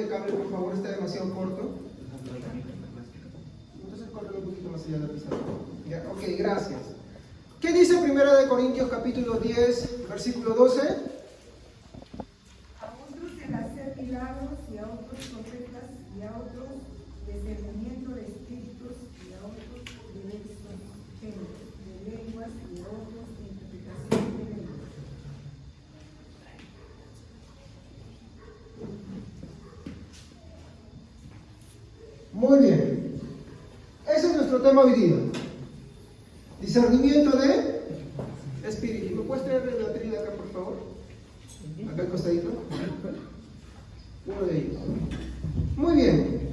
el cable, por favor, está demasiado corto. Entonces córtalo un poquito más allá de la pizarra. Ya, ok, gracias. ¿Qué dice 1 Corintios capítulo 10, versículo 12? A otros el hacer milagros, y a otros profetas, y a otros discernimiento de espíritus, y a otros diversos géneros de lenguas, y a otros interpretación de lenguas. Muy bien. Ese es nuestro tema hoy día. Discernimiento de espíritu. ¿Me puedes traer la trila acá, por favor? Acá al costadito. Uno de ellos. Muy bien.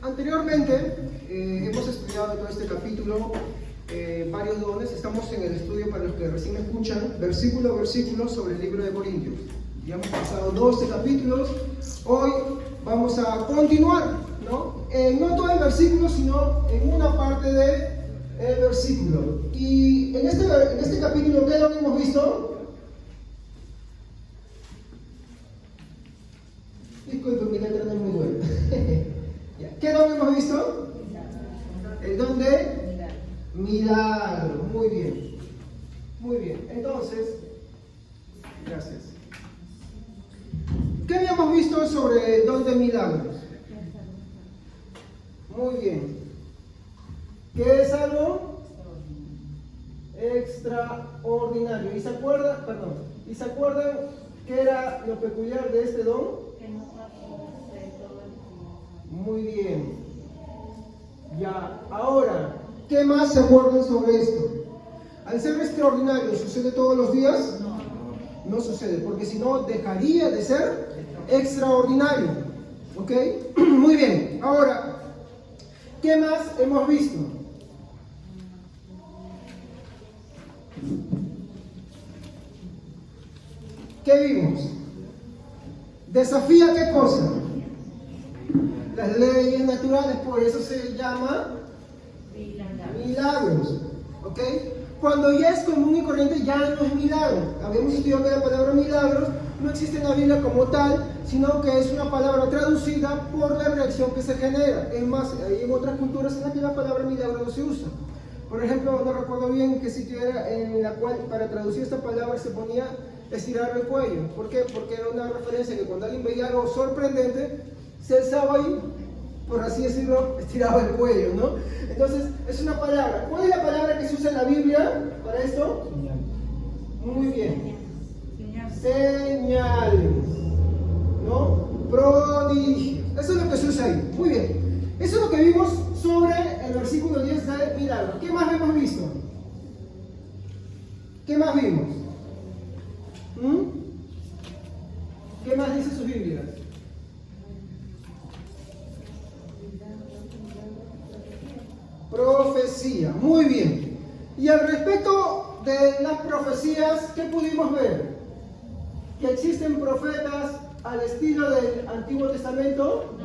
Anteriormente hemos estudiado todo este capítulo, varios dones. Estamos en el estudio, para los que recién escuchan, versículo a versículo sobre el libro de Corintios. Ya hemos pasado 12 capítulos. Hoy vamos a continuar, ¿no? No todo el versículo, sino en una parte del versículo. Y en este capítulo, ¿qué don hemos visto? Disculpe, mi letra no es muy buena. ¿Qué don hemos visto? El don de milagro. Muy bien. Muy bien. Entonces, gracias. ¿Qué habíamos visto sobre el don de milagros? Muy bien. ¿Qué es algo? Extraordinario. ¿Y se acuerdan? Perdón. ¿Y se acuerdan qué era lo peculiar de este don? Muy bien. Ya. Ahora, ¿qué más se acuerdan sobre esto? Al ser extraordinario, ¿sucede todos los días? No sucede, porque si no, dejaría de ser extraordinario. ¿Ok? Muy bien. Ahora, ¿qué más hemos visto? ¿Qué vimos? ¿Desafía qué cosa? Las leyes naturales, por eso se llama milagros. ¿Ok? Cuando ya es común y corriente, ya no es milagro. Habíamos estudiado que la palabra milagros no existe en la Biblia como tal, sino que es una palabra traducida por la reacción que se genera. Es más, hay en otras culturas en las que la palabra milagro no se usa. Por ejemplo, no recuerdo bien qué sitio era en la cual para traducir esta palabra se ponía estirar el cuello. ¿Por qué? Porque era una referencia que cuando alguien veía algo sorprendente, se alzaba y, por así decirlo, estiraba el cuello, ¿no? Entonces, es una palabra. ¿Cuál es la palabra que se usa en la Biblia para esto? Muy bien. Señales, ¿no? Prodigios. Eso es lo que se usa ahí. Muy bien. Eso es lo que vimos sobre el versículo 10 de milagro. ¿Qué más hemos visto? ¿Qué más vimos? ¿Qué más dice sus Biblias? Profecía. Muy bien. Y al respecto de las profecías, ¿qué pudimos ver? ¿Que existen profetas al estilo del Antiguo Testamento?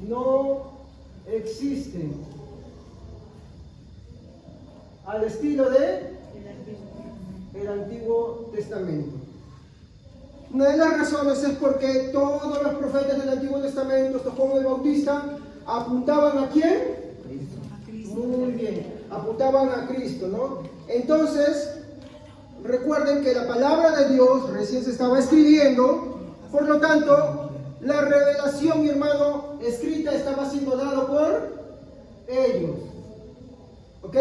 No existen. Al estilo de el Antiguo Testamento. Una de las razones es porque todos los profetas del Antiguo Testamento, hasta Juan el Bautista, apuntaban ¿a quién? Muy bien, apuntaban a Cristo, ¿no? Entonces, recuerden que la palabra de Dios recién se estaba escribiendo, por lo tanto, la revelación, mi hermano, escrita estaba siendo dada por ellos. ¿Ok?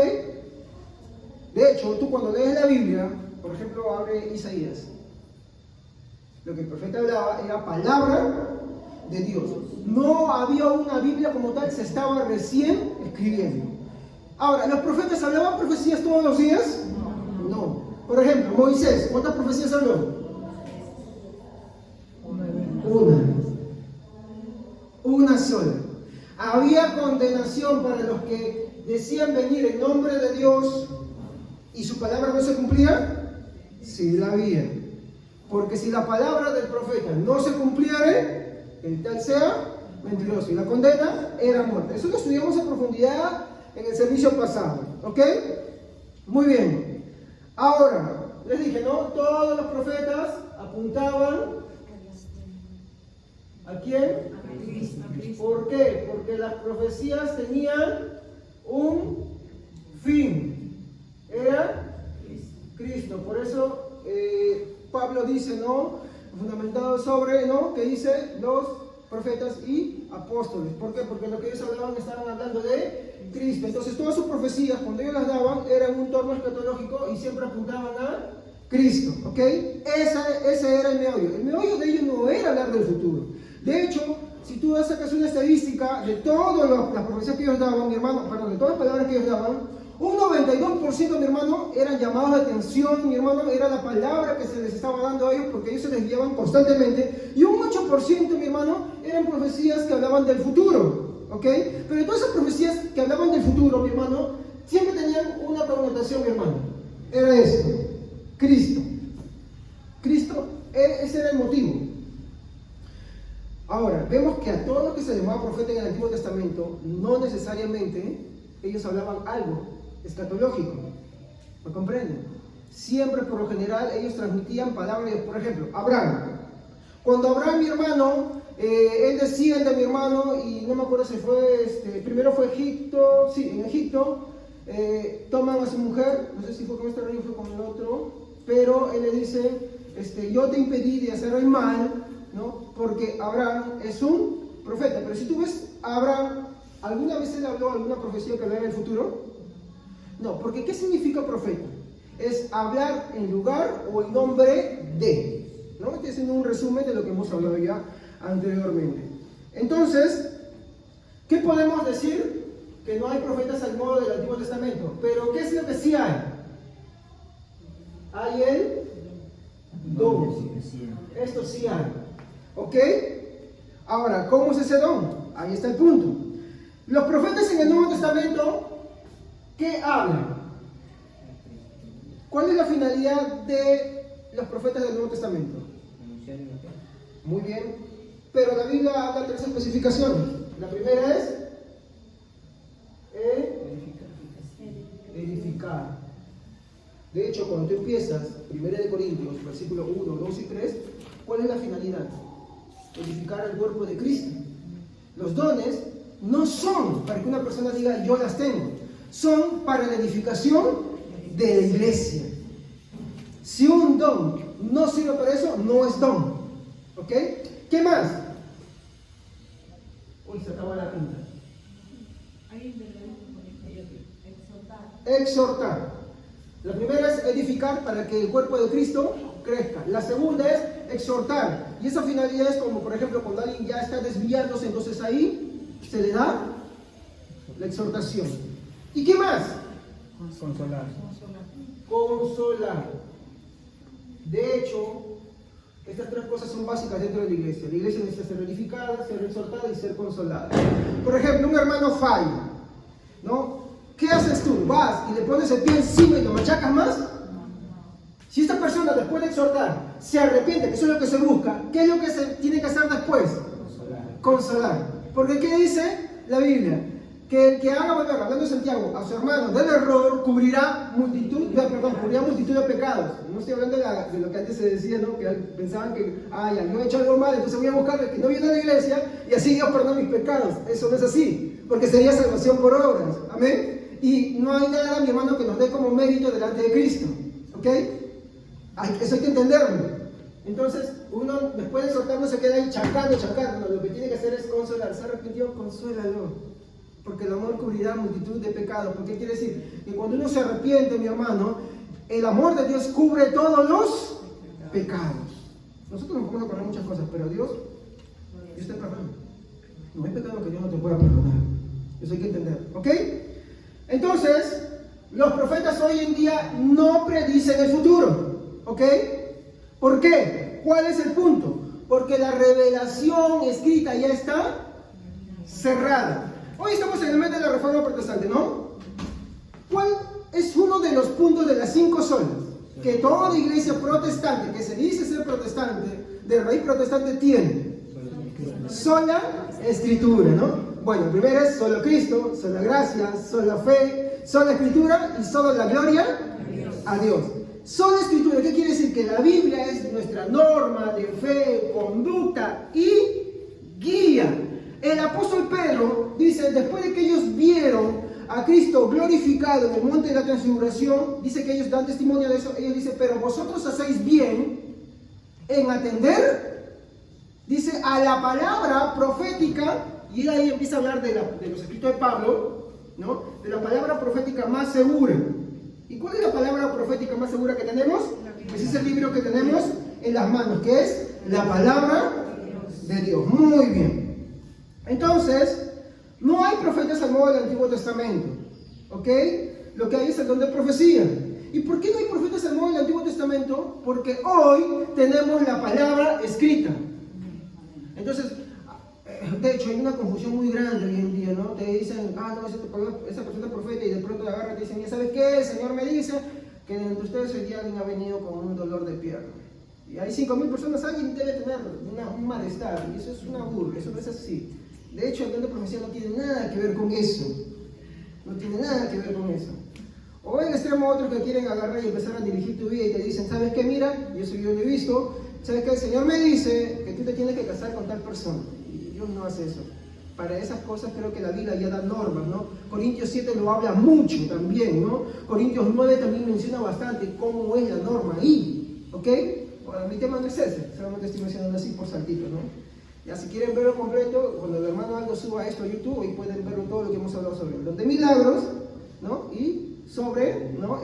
De hecho, tú cuando lees la Biblia, por ejemplo, abre Isaías. Lo que el profeta hablaba era palabra de Dios. No había una Biblia como tal, se estaba recién escribiendo. Ahora, ¿los profetas hablaban profecías todos los días? No. Por ejemplo, Moisés, ¿cuántas profecías habló? Una sola. ¿Había condenación para los que decían venir en nombre de Dios y su palabra no se cumplía? Sí, la había. Porque si la palabra del profeta no se cumpliera, el tal sea mentiroso. Y la condena era muerte. Eso lo estudiamos a profundidad en el servicio pasado. ¿Ok? Muy bien. Ahora, les dije, ¿no? Todos los profetas apuntaban ¿A quién? ¿Por qué? Porque las profecías tenían un fin. Era Cristo. Por eso Pablo dice, ¿no? Fundamentado sobre, ¿no? Que dice los profetas y apóstoles. ¿Por qué? Porque lo que ellos hablaban estaban hablando de Cristo. Entonces todas sus profecías, cuando ellos las daban, eran un torno escatológico y siempre apuntaban a Cristo. ¿Ok? Ese era el meollo. El meollo de ellos no era hablar del futuro. De hecho, si tú sacas una estadística de todas las profecías que ellos daban, mi hermano, perdón, de todas las palabras que ellos daban, un 92%, mi hermano, eran llamados de atención, mi hermano, era la palabra que se les estaba dando a ellos porque ellos se desviaban constantemente. Y un 8%, mi hermano, eran profecías que hablaban del futuro, ¿ok? Pero todas esas profecías que hablaban del futuro, mi hermano, siempre tenían una connotación, mi hermano. Era esto, Cristo. Cristo, ese era el motivo. Ahora, vemos que a todo lo que se llamaba profeta en el Antiguo Testamento, no necesariamente ellos hablaban algo escatológico. ¿Me comprenden? Siempre, por lo general, ellos transmitían palabras. Por ejemplo, Abraham. Cuando Abraham, mi hermano, él desciende, mi hermano, y no me acuerdo si fue, primero fue Egipto, sí, en Egipto, toman a su mujer, no sé si fue con este rey o fue con el otro, pero él le dice, yo te impedí de hacer el mal, ¿no? Porque Abraham es un profeta. Pero si tú ves a Abraham, ¿alguna vez él habló alguna profecía que hablara del futuro? No, porque ¿qué significa profeta? Es hablar en lugar o en nombre de, ¿no? Estoy haciendo un resumen de lo que hemos hablado ya anteriormente. Entonces, ¿qué podemos decir? Que no hay profetas al modo del Antiguo Testamento. Pero ¿qué es lo que sí hay? Hay el don. Esto sí hay. ¿Ok? Ahora, ¿cómo es ese don? Ahí está el punto. Los profetas en el Nuevo Testamento, ¿qué hablan? ¿Cuál es la finalidad de los profetas del Nuevo Testamento? Muy bien. Pero la Biblia habla de 3 especificaciones. La primera es edificar. De hecho, cuando tú empiezas 1 Corintios, versículo 1, 2 y 3, ¿cuál es la finalidad? Edificar el cuerpo de Cristo. Los dones no son para que una persona diga yo las tengo, son para la edificación de la iglesia. Si un don no sirve para eso, no es don. ¿Ok? ¿Qué más? Uy, se acaba la tinta. Exhortar. La primera es edificar para que el cuerpo de Cristo crezca. La segunda es exhortar. Y esa finalidad es como, por ejemplo, cuando alguien ya está desviándose, entonces ahí se le da la exhortación. ¿Y qué más? Consolar. Consolar. De hecho, estas 3 cosas son básicas dentro de la iglesia. La iglesia necesita ser edificada, ser exhortada y ser consolada. Por ejemplo, un hermano falla, ¿no? ¿Qué haces tú? ¿Vas y le pones el pie encima y lo machacas más? Si esta persona, después de exhortar, se arrepiente, que eso es lo que se busca, ¿qué es lo que se tiene que hacer después? Consolar. Porque ¿qué dice la Biblia? Que el que haga volver, hablando de Santiago, a su hermano del error, cubrirá multitud de pecados. No estoy hablando de lo que antes se decía, ¿no? Que pensaban que, ya, yo he hecho algo mal, entonces voy a buscar al que no viene a la iglesia y así Dios perdona mis pecados. Eso no es así, porque sería salvación por obras. Amén. Y no hay nada, mi hermano, que nos dé como mérito delante de Cristo. ¿Ok? Eso hay que entenderlo. Entonces, uno después de exhortar no se queda ahí chacando. No, lo que tiene que hacer es consolar. ¿Se arrepintió? Consuélalo. Porque el amor cubrirá multitud de pecados. ¿Por qué quiere decir? Que cuando uno se arrepiente, mi hermano, el amor de Dios cubre todos los pecados. Nosotros nos podemos perdonar muchas cosas, pero Dios te perdona. No hay pecado que Dios no te pueda perdonar. Eso hay que entender. ¿Ok? Entonces, los profetas hoy en día no predicen el futuro. ¿Ok? ¿Por qué? ¿Cuál es el punto? Porque la revelación escrita ya está cerrada. Hoy estamos en el mes de la Reforma Protestante, ¿no? ¿Cuál es uno de los puntos de las 5 solas que toda iglesia protestante, que se dice ser protestante, de raíz protestante, tiene? Sola Escritura, ¿no? Bueno, primero es solo Cristo, sola gracia, sola fe, sola Escritura y solo la gloria a Dios. Sola Escritura, ¿qué quiere decir? Que la Biblia es nuestra norma de fe, conducta y el apóstol Pedro dice, después de que ellos vieron a Cristo glorificado en el monte de la transfiguración, dice que ellos dan testimonio de eso, ellos dicen, pero vosotros hacéis bien en atender, dice, a la palabra profética, y ahí empieza a hablar de los escritos de Pablo, ¿no? De la palabra profética más segura. ¿Y cuál es la palabra profética más segura que tenemos? Ese es el libro que tenemos en las manos, que es la palabra de Dios. Muy bien. Entonces, no hay profetas al modo del Antiguo Testamento, ¿ok? Lo que hay es el don de profecía. ¿Y por qué no hay profetas al modo del Antiguo Testamento? Porque hoy tenemos la palabra escrita. Entonces, de hecho, hay una confusión muy grande hoy en día, ¿no? Te dicen, no, esa persona es profeta, y de pronto la agarra y te dicen, ¿ya sabes qué? El Señor me dice que entre ustedes hoy día alguien ha venido con un dolor de pierna. Y hay 5.000 personas, alguien debe tener un malestar, y eso es una burla, eso no es así. De hecho, el don de profecía no tiene nada que ver con eso. No tiene nada que ver con eso. O en el extremo otros que quieren agarrar y empezar a dirigir tu vida y te dicen, ¿sabes qué? Mira, yo lo he visto, ¿sabes qué? El Señor me dice que tú te tienes que casar con tal persona. Y Dios no hace eso. Para esas cosas creo que la Biblia ya da normas, ¿no? Corintios 7 lo habla mucho también, ¿no? Corintios 9 también menciona bastante cómo es la norma ahí, ¿ok? Bueno, mi tema no es ese, solamente estoy mencionando así por saltito, ¿no? Ya si quieren verlo completo, cuando el hermano Aldo suba esto a YouTube, ahí pueden verlo todo lo que hemos hablado sobre los de milagros, ¿no? Y sobre, ¿no?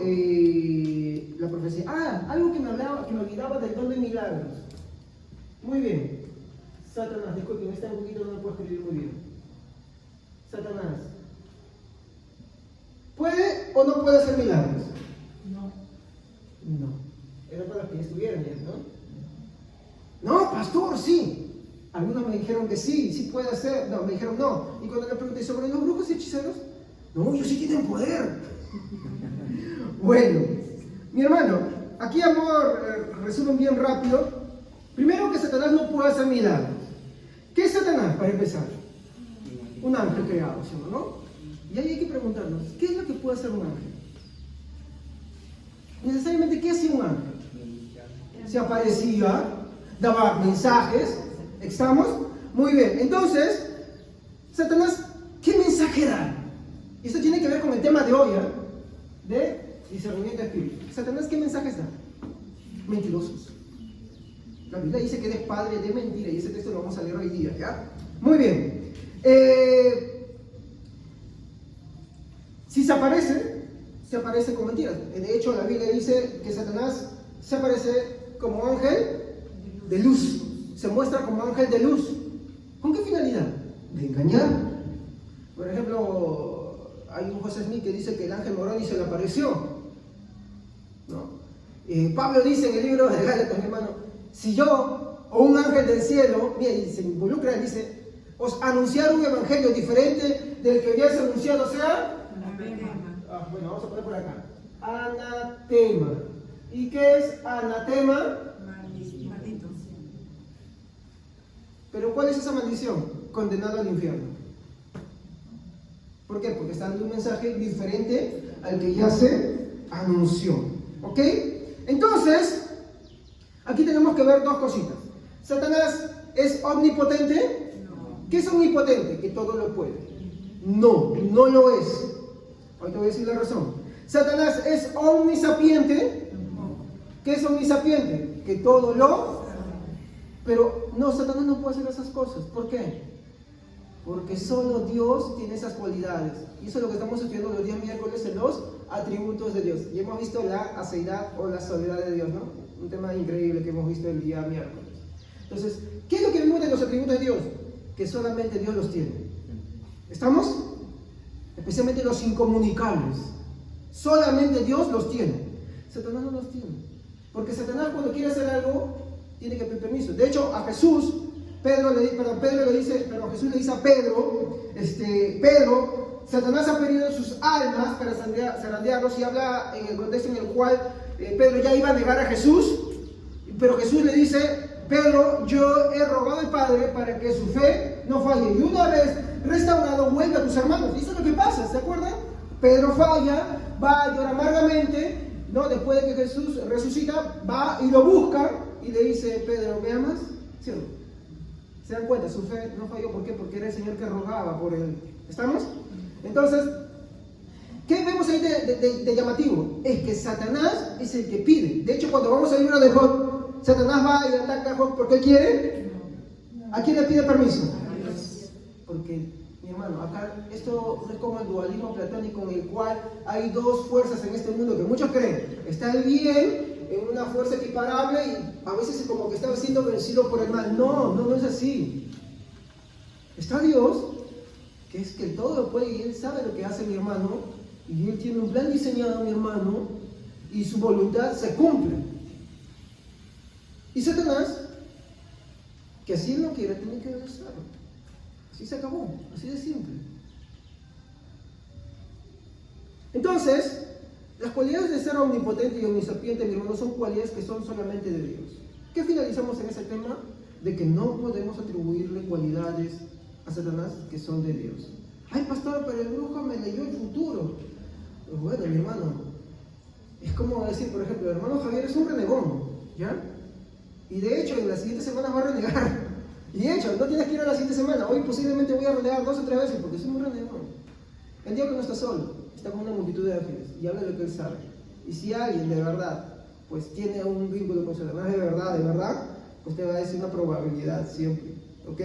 La profecía. Algo que me olvidaba del don de milagros. Muy bien. Satanás, disculpen, está un poquito, no lo puedo escribir muy bien. Satanás, ¿puede o no puede hacer milagros? No. Era para los que estuvieran ya, ¿no? No, pastor, sí. Algunos me dijeron que sí puede hacer. No, me dijeron no. Y cuando le pregunté sobre los brujos y hechiceros, no, ellos sí tienen poder. Bueno, mi hermano, aquí amor, resumen bien rápido. Primero que Satanás no puede hacer milagros. ¿Qué es Satanás, para empezar? Un ángel creado, ¿no? Y ahí hay que preguntarnos, ¿qué es lo que puede hacer un ángel? Necesariamente, ¿qué hacía un ángel? Se aparecía, daba mensajes. ¿Estamos? Muy bien. Entonces, Satanás, ¿qué mensaje da? Y esto tiene que ver con el tema de hoy, de discernimiento de espíritu. Satanás, ¿qué mensajes da? Mentirosos. La Biblia dice que eres padre de mentira, y ese texto lo vamos a leer hoy día, ¿ya? Muy bien. Si se aparece con mentiras. De hecho, la Biblia dice que Satanás se aparece como ángel de luz. Se muestra como ángel de luz. ¿Con qué finalidad? De engañar. Por ejemplo, hay un José Smith que dice que el ángel Moroni se le apareció, ¿no? Pablo dice en el libro de Gálatas, mi hermano, si yo o un ángel del cielo, mira, y se involucra, dice, os anunciar un evangelio diferente del que ya se anunciado, o sea, bueno, vamos a poner por acá, anatema. ¿Y qué es anatema? Maldito. Pero ¿cuál es esa maldición? Condenado al infierno. ¿Por qué? Porque está dando un mensaje diferente al que ya se anunció. ¿Ok? Entonces, aquí tenemos que ver dos cositas. ¿Satanás es omnipotente? No. ¿Qué es omnipotente? Que todo lo puede. No, no lo es. Hoy te voy a decir la razón. ¿Satanás es omnisapiente? No. ¿Qué es omnisapiente? Que todo lo... Pero no, Satanás no puede hacer esas cosas. ¿Por qué? Porque solo Dios tiene esas cualidades. Y eso es lo que estamos estudiando los días miércoles en los atributos de Dios. Y hemos visto la aceidad o la soledad de Dios, ¿no? Un tema increíble que hemos visto el día miércoles. Entonces, ¿qué es lo que vimos de los atributos de Dios? Que solamente Dios los tiene. ¿Estamos? Especialmente los incomunicables. Solamente Dios los tiene. Satanás no los tiene. Porque Satanás cuando quiere hacer algo, tiene que pedir permiso. De hecho, a Jesús, Jesús le dice a Pedro, Pedro, Satanás ha pedido sus almas para zarandearlos, y habla en el contexto en el cual Pedro ya iba a negar a Jesús, pero Jesús le dice, Pedro, yo he rogado al Padre para que su fe no falle, y una vez restaurado vuelve a tus hermanos. Y eso es lo que pasa, ¿se acuerdan? Pedro falla, va a llorar amargamente, ¿no? Después de que Jesús resucita, va y lo busca y le dice, Pedro, ¿me amas? ¿Sí o no? ¿Se dan cuenta? Su fe no falló. ¿Por qué? Porque era el Señor que rogaba por él. ¿Estamos? Entonces, ¿qué vemos ahí de llamativo? Es que Satanás es el que pide. De hecho, cuando vamos al libro de Job, Satanás va y ataca a Job porque él quiere. ¿A quién le pide permiso? Porque, mi hermano, acá esto no es como el dualismo platónico en el cual hay dos fuerzas en este mundo que muchos creen. Está el bien en una fuerza equiparable y a veces es como que está siendo vencido por el mal. No es así. Está Dios, que es que todo lo puede y Él sabe lo que hace, mi hermano, y Él tiene un plan diseñado, mi hermano, y su voluntad se cumple. Y Satanás, que así Él no quiere, tiene que obedecerlo. Así se acabó, así de simple. Entonces, las cualidades de ser omnipotente y omnisapiente, mi hermano, son cualidades que son solamente de Dios. ¿Qué finalizamos en ese tema? De que no podemos atribuirle cualidades a Satanás que son de Dios. Ay, pastor, pero el brujo me leyó el futuro. Pues bueno, mi hermano, es como decir, por ejemplo, el hermano Javier es un renegón, ¿ya? Y de hecho, en la siguiente semana va a renegar. Y de hecho, no tienes que ir a la siguiente semana. Hoy posiblemente voy a renegar 2 o 3 veces porque soy muy renegón. El diablo no está solo, está con una multitud de ángeles y habla de lo que él sabe. Y si alguien de verdad, pues tiene un vínculo con Satanás de verdad, pues te va a decir una probabilidad siempre, ¿ok?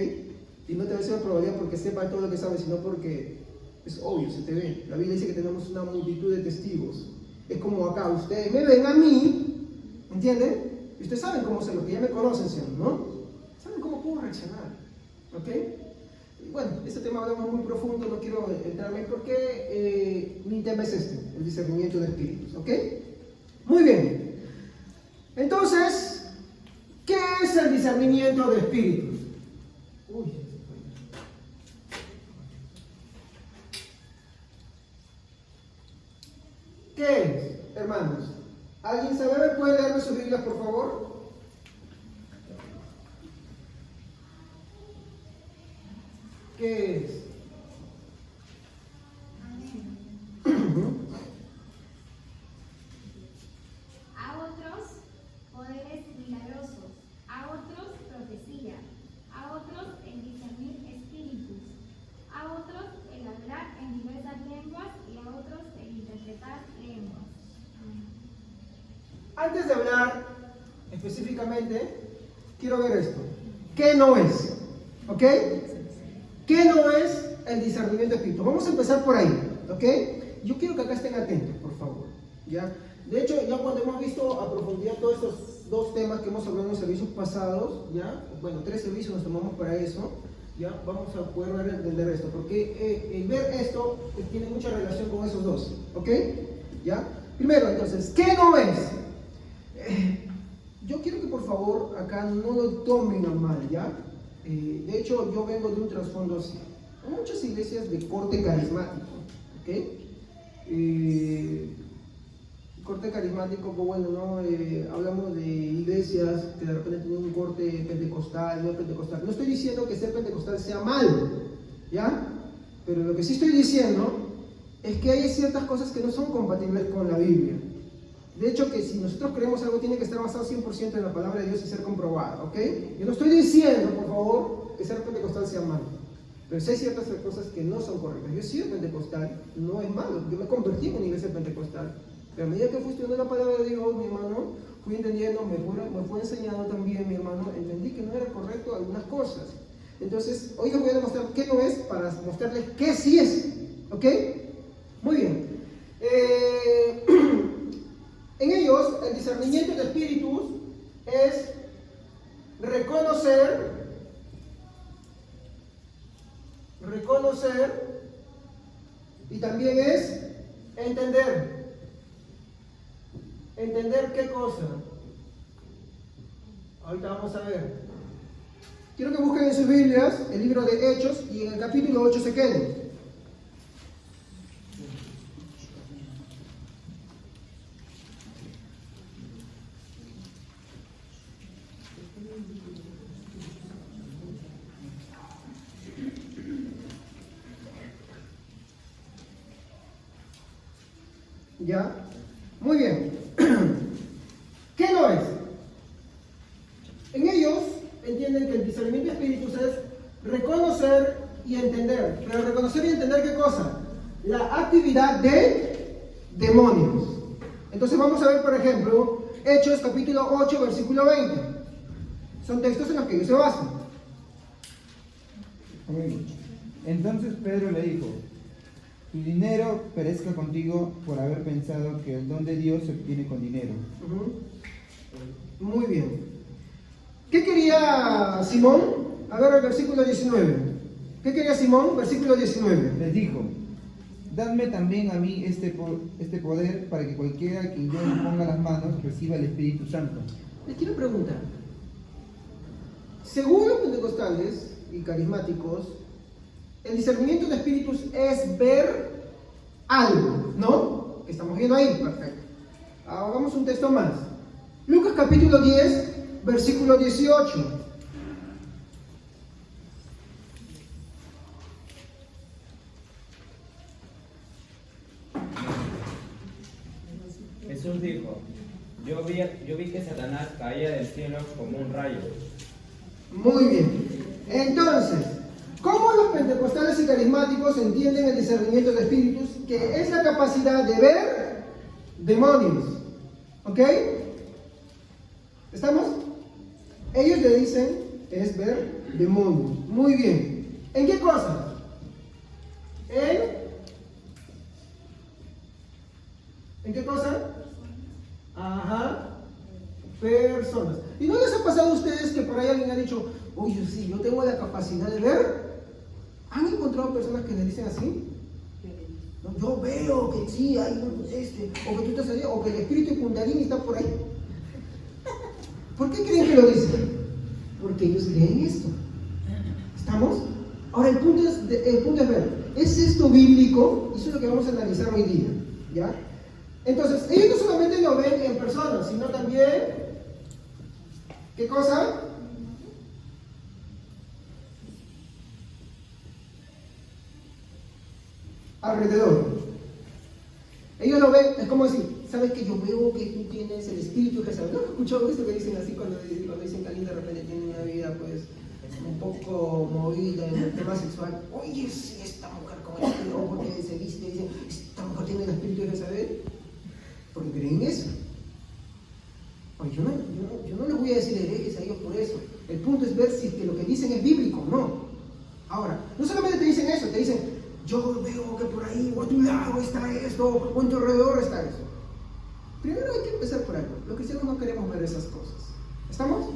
Y no te va a decir una probabilidad porque sepa todo lo que sabe, sino porque es obvio, se te ve. La Biblia dice que tenemos una multitud de testigos. Es como acá, ustedes me ven a mí, ¿entienden? Y ustedes saben cómo soy, los que ya me conocen, ¿no? ¿Saben cómo puedo reaccionar? ¿Ok? Y bueno, este tema hablamos muy profundo, no quiero entrarme porque mi tema es este, el discernimiento de espíritus, ¿ok? Muy bien. Entonces, ¿qué es el discernimiento de espíritus? Uy. ¿Qué es, hermanos? ¿Alguien sabe? ¿Puede leerme sus Biblias, por favor? ¿Qué es? A otros poderes milagrosos, a otros profecía, a otros el discernir espíritus, a otros el hablar en diversas lenguas y a otros el interpretar lenguas. Antes de hablar específicamente, quiero ver esto. ¿Qué no es? ¿Ok? ¿Qué no es el discernimiento de espíritu? Vamos a empezar por ahí, ¿ok? Yo quiero que acá estén atentos, por favor, ¿ya? De hecho, ya cuando hemos visto a profundidad todos estos dos temas que hemos hablado en los servicios pasados, ¿ya? Bueno, 3 servicios nos tomamos para eso, ¿ya? Vamos a poder entender esto, porque el ver esto tiene mucha relación con esos dos, ¿ok? ¿Ya? Primero, entonces, ¿qué no es? Yo quiero que por favor acá no lo tomen a mal, ¿ya? De hecho, yo vengo de un trasfondo así. Hay muchas iglesias de corte carismático, ¿ok? Corte carismático, pues bueno, ¿no? Hablamos de iglesias que de repente tienen un corte pentecostal, no pentecostal. No estoy diciendo que ser pentecostal sea malo, ¿ya? Pero lo que sí estoy diciendo es que hay ciertas cosas que no son compatibles con la Biblia. De hecho, que si nosotros creemos algo tiene que estar basado 100% en la palabra de Dios y ser comprobado, ¿ok? Yo no estoy diciendo, por favor, que ser pentecostal sea malo, pero sí hay ciertas cosas que no son correctas. Yo he sido pentecostal, no es malo, yo me convertí en una iglesia pentecostal, pero a medida que fui estudiando la palabra de Dios, mi hermano, fui entendiendo, me fue enseñando también, mi hermano, entendí que no era correcto algunas cosas. Entonces, hoy les voy a demostrar qué no es para mostrarles qué sí es, ¿ok? Muy bien. En ellos, el discernimiento de espíritus es reconocer y también es entender. ¿Entender qué cosa? Ahorita vamos a ver. Quiero que busquen en sus Biblias el libro de Hechos y en el capítulo 8 se queden. ¿Ya? Muy bien. ¿Qué no es? En ellos entienden que el discernimiento de espíritus es reconocer y entender. Pero reconocer y entender ¿qué cosa? La actividad de demonios. Entonces vamos a ver, por ejemplo, Hechos capítulo 8, versículo 20. Son textos en los que ellos se basan. Entonces Pedro le dijo: tu dinero perezca contigo por haber pensado que el don de Dios se obtiene con dinero. Muy bien. ¿Qué quería Simón? A ver el versículo 19. ¿Qué quería Simón? Versículo 19. Les dijo: dadme también a mí este poder para que cualquiera a quien yo le ponga las manos reciba el Espíritu Santo. Les quiero preguntar. Según los pentecostales y carismáticos, el discernimiento de espíritus es ver algo, ¿no? Que estamos viendo ahí, perfecto. Hagamos un texto más. Lucas capítulo 10, versículo 18. Jesús dijo: yo vi que Satanás caía del cielo como un rayo. Muy bien. Entonces, ¿cómo los pentecostales y carismáticos entienden el discernimiento de espíritus? Que es la capacidad de ver demonios. ¿Ok? ¿Estamos? Ellos le dicen es ver demonios. Muy bien. ¿En qué cosa? ¿En qué cosa? Ajá. Personas. ¿Y no les ha pasado a ustedes que por ahí alguien ha dicho, oye, sí, yo tengo la capacidad de ver? ¿Han encontrado personas que les dicen así? No, yo veo que sí, hay o que tú estás allá, o que el espíritu Kundalini está por ahí. ¿Por qué creen que lo dicen? Porque ellos creen esto. ¿Estamos? Ahora el punto es ver, ¿es esto bíblico? Eso es lo que vamos a analizar hoy día, ¿ya? Entonces, ellos no solamente lo ven en personas, sino también, ¿qué cosa? Alrededor. Ellos lo ven, es como decir, ¿sabes que yo veo que tú tienes el espíritu de Jezabel? ¿No has escuchado esto que dicen así cuando dicen que alguien de repente tiene una vida pues un poco movida en el tema sexual? Oye, si esta mujer con el espíritu, porque se viste, dicen, esta mujer tiene el espíritu de Jezabel. Porque creen eso. Oye, yo no les voy a decir herejes a ellos por eso. El punto es ver si es que lo que dicen es bíblico o no. Ahora, no solamente te dicen eso, te dicen, yo veo que por ahí, o a tu lado está esto, o en tu alrededor está eso. Primero hay que empezar por algo. Los cristianos no queremos ver esas cosas. ¿Estamos?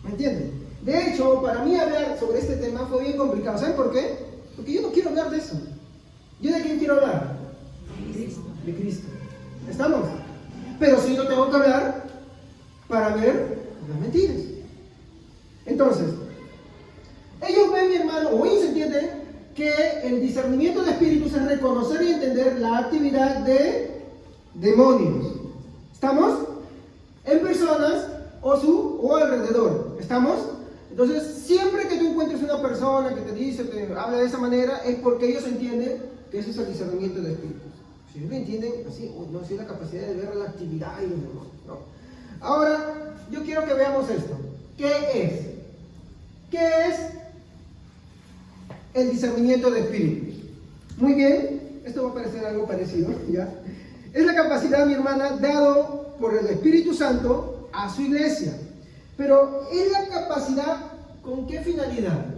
¿Me entienden? De hecho, para mí hablar sobre este tema fue bien complicado. ¿Saben por qué? Porque yo no quiero hablar de eso. ¿Yo de quién quiero hablar? De Cristo. ¿Estamos? Pero sí no tengo que hablar para ver las mentiras. Entonces, ellos ven, mi hermano, o ellos entienden que el discernimiento de espíritus es reconocer y entender la actividad de demonios. ¿Estamos? En personas o alrededor. ¿Estamos? Entonces, siempre que tú encuentres una persona que te dice, te habla de esa manera, es porque ellos entienden que eso es el discernimiento de espíritus. Si no lo entienden así, no es la capacidad de ver la actividad y los demás, ¿no? Ahora, yo quiero que veamos esto. ¿Qué es? ¿Qué es el discernimiento de espíritus? Muy bien, esto va a parecer algo parecido, ¿ya? Es la capacidad, mi hermana, dado por el Espíritu Santo a su iglesia. Pero es la capacidad, ¿con qué finalidad?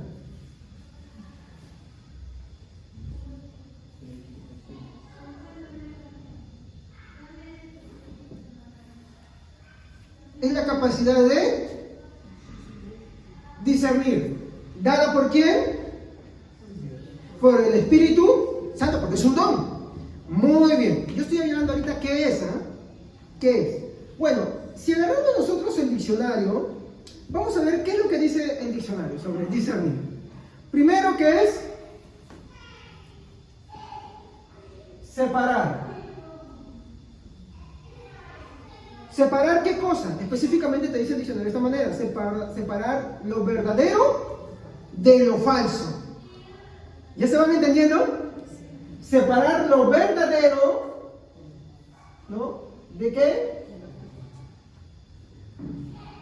Es la capacidad de discernir. ¿Dada por quién? Por el Espíritu Santo, porque es un don. Muy bien. Yo estoy hablando ahorita qué es, ¿ah? ¿Qué es? Bueno, si agarramos nosotros el diccionario, vamos a ver qué es lo que dice el diccionario sobre discernir. Primero, ¿qué es? Separar. ¿Separar qué cosa? Específicamente te dice el diccionario de esta manera. Separar lo verdadero de lo falso. ¿Ya se van entendiendo? Separar lo verdadero, ¿no? ¿De qué?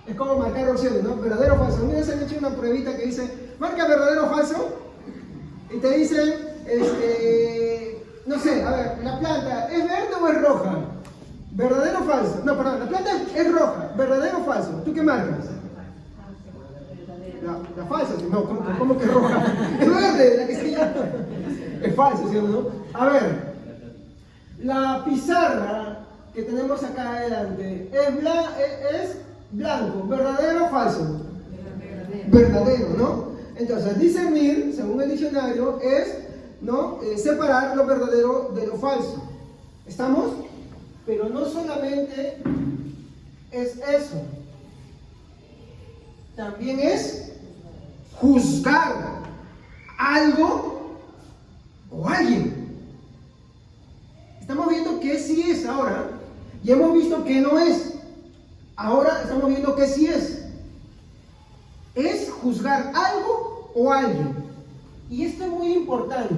Es como marcar opciones, ¿no? Verdadero o falso. A mí me han hecho una pruebita que dice, marca verdadero o falso, y te dicen, no sé, a ver, la planta, ¿es verde o es roja? ¿Verdadero o falso? No, perdón, la planta es roja, ¿verdadero o falso? ¿Tú qué marcas? La falsa, no, ¿cómo que roja? Es verde, la que se llama. Es falso, ¿cierto? ¿No? A ver, la pizarra que tenemos acá adelante es blanco, ¿verdadero o falso? Verdadero, ¿no? Entonces, discernir, según el diccionario, es, ¿no?, separar lo verdadero de lo falso. ¿Estamos? Pero no solamente es eso, también es juzgar algo o alguien. Estamos viendo que sí es ahora, y hemos visto que no es. Ahora estamos viendo que sí es. Es juzgar algo o alguien. Y esto es muy importante.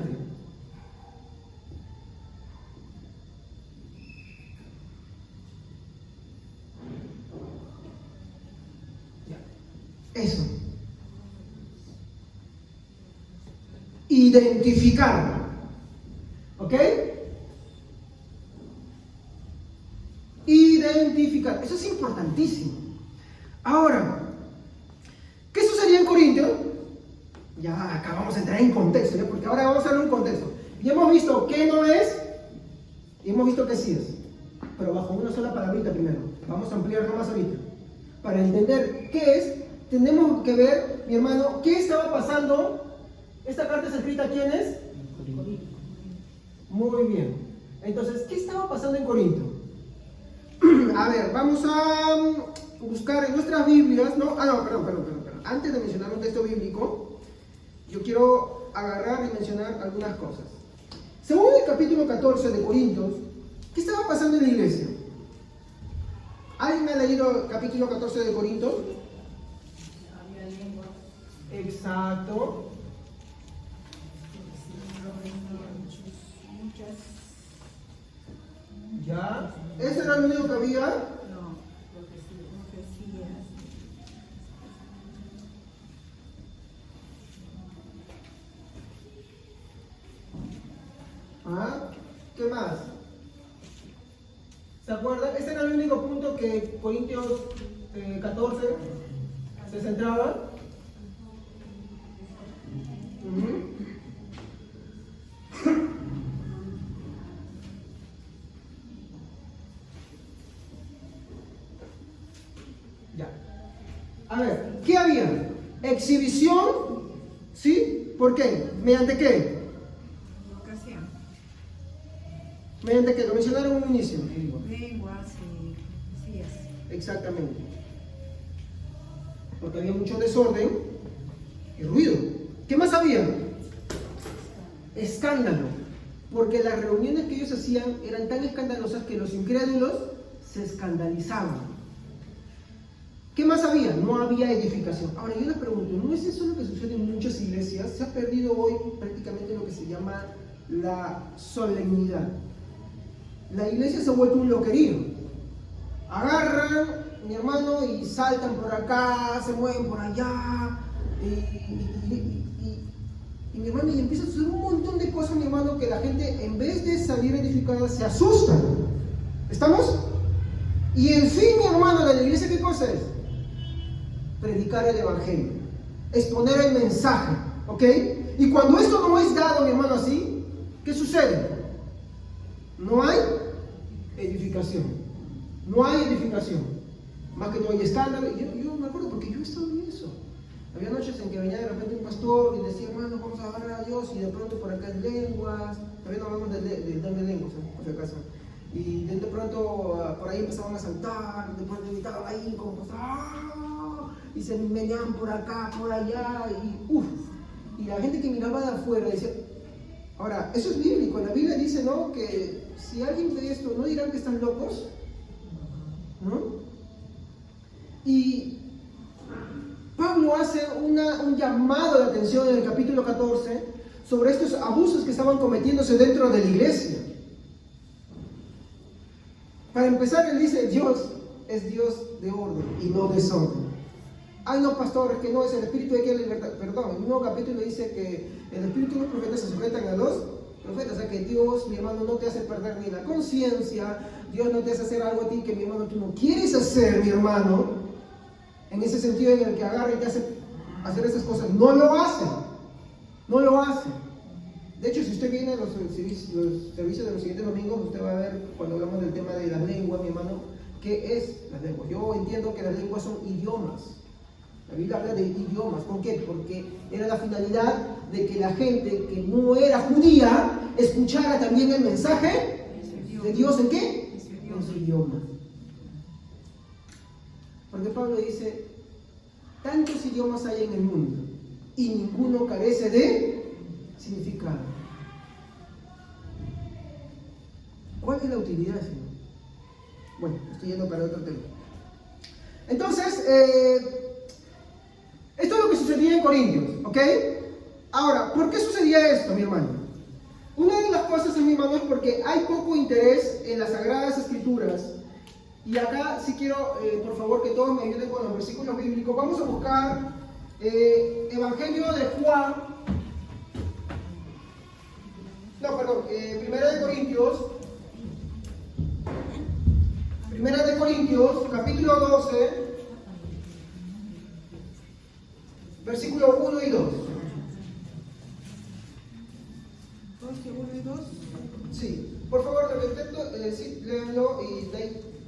Eso. Identificar. ¿Ok? Identificar. Eso es importantísimo. Ahora, ¿qué sucedía en Corintio? Ya acá vamos a entrar en contexto, ¿ya? Porque ahora vamos a ver un contexto. Ya hemos visto qué no es y hemos visto qué sí es. Pero bajo una sola palabrita primero. Vamos a ampliarlo más ahorita. Para entender qué es, tenemos que ver, mi hermano, qué estaba pasando. ¿Esta carta es escrita a quién es? Muy bien. Entonces, ¿qué estaba pasando en Corinto? A ver, vamos a buscar en nuestras Biblias, ¿no? Perdón. Antes de mencionar un texto bíblico, yo quiero agarrar y mencionar algunas cosas. Según el capítulo 14 de Corintios, ¿qué estaba pasando en la iglesia? ¿Alguien me ha leído el capítulo 14 de Corintios? Había lenguas. Exacto. Muchas. ¿Ya? ¿Ese era lo único que había? No, profecías. ¿Ah? ¿Qué más? ¿Se acuerdan? Ese era el único punto que Corintios 14 se centraba. Ya. A ver, ¿qué había? Exhibición, ¿sí? ¿Por qué? ¿Mediante qué? Ocasión. ¿Mediante qué? Lo mencionaron en un inicio. Lenguas y profecías. Exactamente. Porque había mucho desorden y ruido. ¿Qué más había? Escándalo. Porque las reuniones que ellos hacían eran tan escandalosas que los incrédulos se escandalizaban. ¿Qué más había? No había edificación. Ahora yo les pregunto, ¿no es eso lo que sucede en muchas iglesias? Se ha perdido hoy prácticamente lo que se llama la solemnidad. La iglesia se ha vuelto un loquerío. Agarran, mi hermano, y saltan por acá, se mueven por allá, y mi hermano, y empieza a suceder un montón de cosas, mi hermano, que la gente, en vez de salir edificada, se asusta. ¿Estamos? Y el fin, mi hermano, de la iglesia, ¿qué cosa es? Predicar el evangelio, exponer el mensaje, ¿ok? Y cuando esto no es dado, mi hermano, así, ¿qué sucede? No hay edificación. No hay edificación. Más que no hay escándalo. Yo me acuerdo porque yo he estado en eso. Había noches en que venía de repente un pastor y decía, hermano, vamos a adorar a Dios, y de pronto por acá en lenguas, también no hablamos del don de lenguas, por si acaso. Y de pronto por ahí empezaban a saltar, de pronto gritaban ahí como ¡ah! Y se meneaban por acá, por allá, y uff. Y la gente que miraba de afuera decía, ahora, eso es bíblico, la Biblia dice, ¿no?, que si alguien ve esto, ¿no dirán que están locos? ¿No? Y Pablo hace un llamado de atención en el capítulo 14 sobre estos abusos que estaban cometiéndose dentro de la iglesia. Para empezar, él dice, Dios es Dios de orden y no desorden. Ay, no, pastor, es que no es el espíritu de que libertad. Perdón, el mismo capítulo dice que el espíritu de los profetas se sujetan a los profetas. O sea que Dios, mi hermano, no te hace perder ni la conciencia. Dios no te hace hacer algo a ti que, mi hermano, tú no quieres hacer, mi hermano. En ese sentido en el que agarra y te hace hacer esas cosas. No lo hace. No lo hace. De hecho, si usted viene a los servicios de los siguientes domingos, usted va a ver, cuando hablamos del tema de las lenguas, mi hermano, ¿qué es las lenguas? Yo entiendo que las lenguas son idiomas. La Biblia habla de idiomas. ¿Por qué? Porque era la finalidad de que la gente que no era judía escuchara también el mensaje de Dios. ¿En qué? En su idioma. Porque Pablo dice, tantos idiomas hay en el mundo y ninguno carece de significado. ¿Cuál es la utilidad, Señor? Bueno, estoy yendo para otro tema. Entonces, esto es lo que sucedía en Corintios, ¿ok? Ahora, ¿por qué sucedía esto, mi hermano? Una de las cosas, mi hermano, es porque hay poco interés en las Sagradas Escrituras. Y acá sí quiero, por favor, que todos me ayuden con los versículos bíblicos. Vamos a buscar Evangelio de Juan. No, perdón, Primera de Corintios, capítulo 12, versículos 1 y 2. 12, 1 y 2. Sí, por favor, sí, léanlo y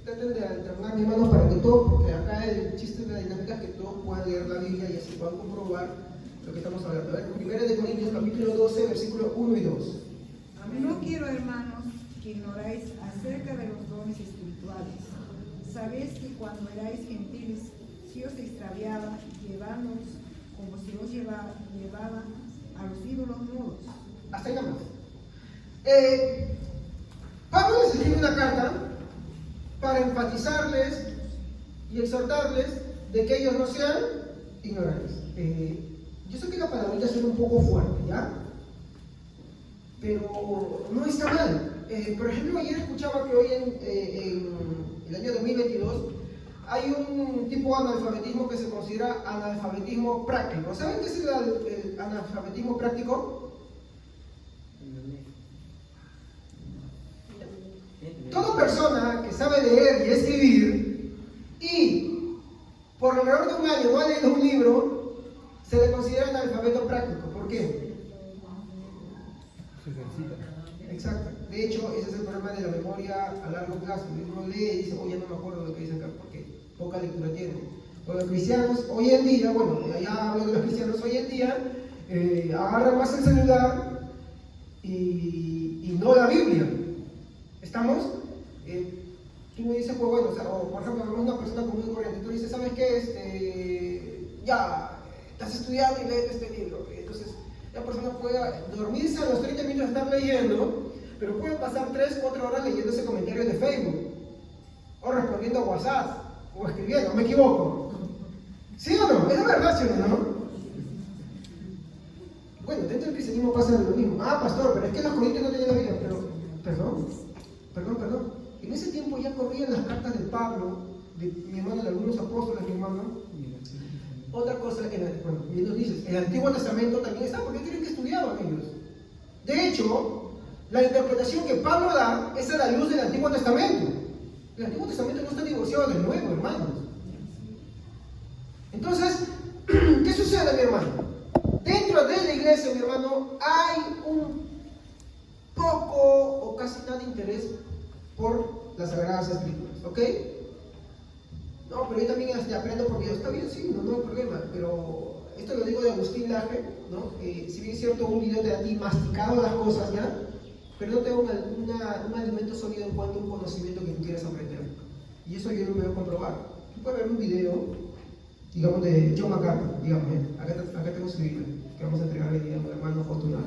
traten de alternar, mi hermano, para que todos, porque acá el chiste de la dinámica es que todos puedan leer la Biblia y así puedan comprobar lo que estamos hablando. A ver, Primera de Corintios, capítulo 12, versículos 1 y 2. No quiero, hermanos, que ignoráis acerca de los dones espirituales. Sabéis que cuando erais gentiles, si os extraviaba, llevándoos como si os llevaba a los ídolos mudos. Hasta ahí nomás. Pablo les escribe una carta para enfatizarles y exhortarles de que ellos no sean ignorantes. Yo sé que la palabrita suena un poco fuerte, ¿ya? Pero no está mal. Por ejemplo, ayer escuchaba que hoy en el año 2022 hay un tipo de analfabetismo que se considera analfabetismo práctico. ¿Saben qué es el analfabetismo práctico? Toda persona que sabe leer y escribir y por alrededor de un año no ha leído un libro, se le considera analfabeto práctico. ¿Por qué? Se ejercita. Exacto. De hecho, ese es el problema de la memoria a largo plazo. Uno lee y dice, ya no me acuerdo de lo que dice acá, porque poca lectura tiene. Los cristianos hoy en día, bueno, ya hablo de los cristianos hoy en día, agarran más el celular y no la Biblia. ¿Estamos? Tú me dices, pues bueno, o sea, o por ejemplo, una persona común y corriente, tú dices, ¿sabes qué? Ya, estás estudiando y lees este libro. Entonces, la persona puede dormirse a los 30 minutos de estar leyendo, pero puede pasar 3, 4 horas leyendo ese comentario de Facebook, o respondiendo a WhatsApp, o escribiendo, ¿me equivoco? ¿Sí o no? Es la verdad, ¿sí o no? Bueno, dentro del cristianismo pasa lo mismo. Ah, pastor, pero es que los corintios no tenían la Biblia, pero, perdón. En ese tiempo ya corrían las cartas de Pablo, de mi hermano, de algunos apóstoles, mi hermano. Otra cosa, bien nos dices, el Antiguo Testamento también está, porque tienen que estudiaban ellos. De hecho, la interpretación que Pablo da es a la luz del Antiguo Testamento. El Antiguo Testamento no está divorciado del Nuevo, hermanos. Entonces, ¿qué sucede, mi hermano? Dentro de la iglesia, mi hermano, hay un poco o casi nada de interés por las Sagradas Escrituras, ¿ok? No, pero yo también aprendo porque yo está bien, sí, no hay problema, pero esto lo digo de Agustín Laje, ¿no? Si bien es cierto, un video te da a ti masticado las cosas, ¿ya? Pero no te da un alimento sólido en cuanto a un conocimiento que tú quieras aprender. Y eso yo lo voy a comprobar. Tú puedes ver un video, digamos, de John MacArthur, digamos, acá tengo su libro, que vamos a entregarle a mi hermano afortunado.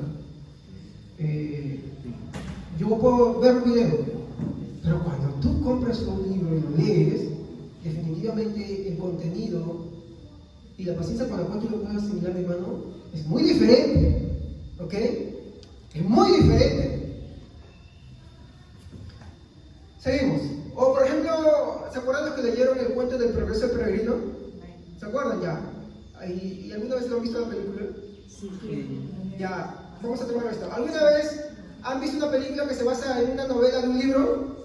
Yo puedo ver un video, pero cuando tú compras un libro y lo lees, definitivamente el contenido y la paciencia con la cual tú lo puedes asimilar, mi hermano, es muy diferente, ¿ok? Es muy diferente. Seguimos. O por ejemplo, ¿se acuerdan los que leyeron el cuento del progreso del peregrino? ¿Se acuerdan? acuerdan ya? ¿Y alguna vez lo han visto la película? Ya, vamos a tomar esto. ¿Alguna vez han visto una película que se basa en una novela de un libro?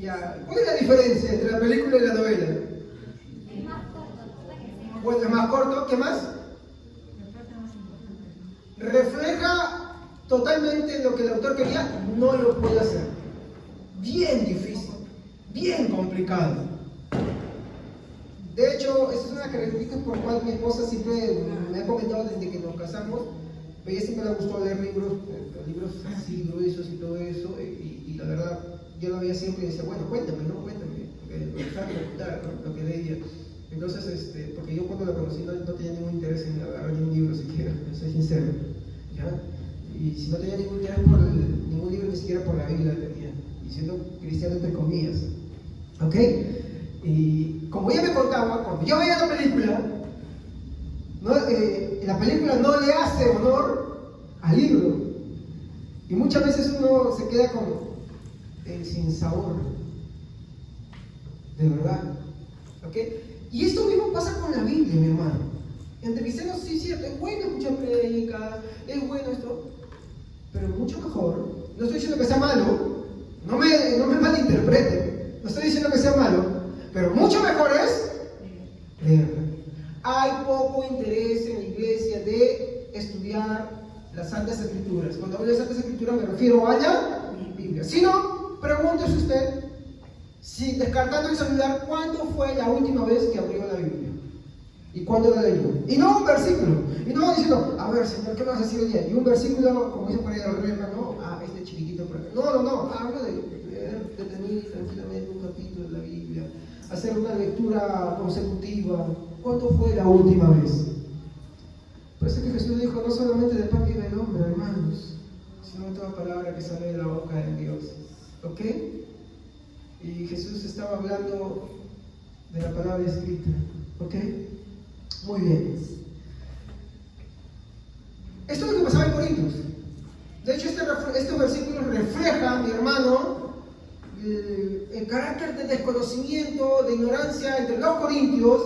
Ya, ¿cuál es la diferencia entre la película y la novela? Es más corto, Bueno, es más corto, ¿qué más? Refleja totalmente lo que el autor quería, no lo puede hacer. Bien difícil, bien complicado. De hecho, esa es una característica por la cual mi esposa siempre me ha comentado desde que nos casamos. A ella siempre le gustó leer libros así gruesos y todo eso, y la verdad, yo la veía siempre y decía, bueno, cuéntame, porque me gustaba preguntar, ¿no? Lo que leía. Entonces, porque yo cuando la conocí no tenía ningún interés en agarrar ni un libro siquiera, soy sincero, ¿ya? Y si no tenía ningún interés por ningún libro, ni siquiera por la Biblia tenía, y siendo cristiano entre comillas, ¿ok? Y como ella me contaba, cuando yo veía la película, la película no le hace honor al libro, y muchas veces uno se queda como sin sabor, de verdad, ¿ok? Y esto mismo pasa con la Biblia, mi hermano. Entre cristianos sí es cierto, es bueno escuchar prédicas, es bueno esto, pero mucho mejor. No estoy diciendo que sea malo, no me malinterpreten, no estoy diciendo que sea malo, pero mucho mejor es leerla. Hay poco interés en la iglesia de estudiar las Santas Escrituras. Cuando hablo de Santas Escrituras me refiero a la Biblia. Si no, pregúntese usted, si descartando el celular, ¿cuándo fue la última vez que abrió la Biblia? ¿Y cuándo la leyó? Y no un versículo. Y no diciendo, a ver, Señor, ¿qué me vas a decir hoy día? Y un versículo, como dice por ahí el rema, ¿no? Este chiquitito por acá. No. Hablo de leer detenido tranquilamente un capítulo de la Biblia. Hacer una lectura consecutiva. ¿Cuándo fue la última vez? Parece que Jesús dijo, no solamente de pan vive el hombre, hermanos, sino de toda palabra que sale de la boca de Dios. ¿Ok? Y Jesús estaba hablando de la palabra escrita. ¿Ok? Muy bien. Esto es lo que pasaba en Corintios. De hecho, este versículo refleja, mi hermano, el carácter de desconocimiento, de ignorancia entre los corintios.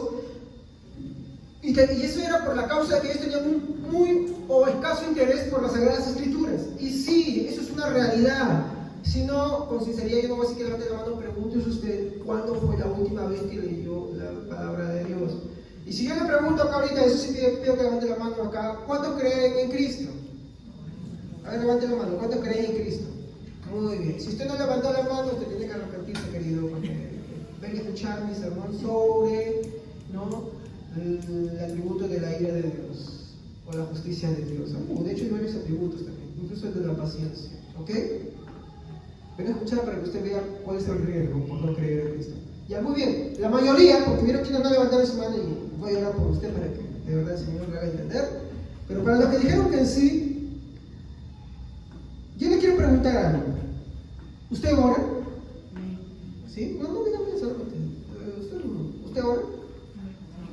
Y eso era por la causa de que ellos tenían un muy o escaso interés por las Sagradas Escrituras. Y sí, eso es una realidad. Si no, con sinceridad, yo no voy a decir que levante la mano, pregúntese usted cuándo fue la última vez que leyó la palabra de Dios. Y si yo le pregunto acá ahorita, eso sí pido que levante la mano acá, ¿cuántos creen en Cristo? A ver, levante la mano, ¿cuántos creen en Cristo? Muy bien. Si usted no levantó la mano, usted tiene que arrepentirse, querido, porque venga a escuchar mi sermón sobre, ¿no?, el atributo de la ira de Dios, o la justicia de Dios. De hecho, hay varios atributos también, incluso el de la paciencia. ¿Ok? Ven a escuchar para que usted vea cuál es el riesgo por no creer en Cristo. Ya, muy bien. La mayoría, porque vieron que no levantaron su mano y voy a orar por usted para que de verdad el Señor le haga entender. Pero para los que dijeron que sí, yo le quiero preguntar algo. ¿Usted ora? ¿Sí? No dígame solamente. ¿Usted ora?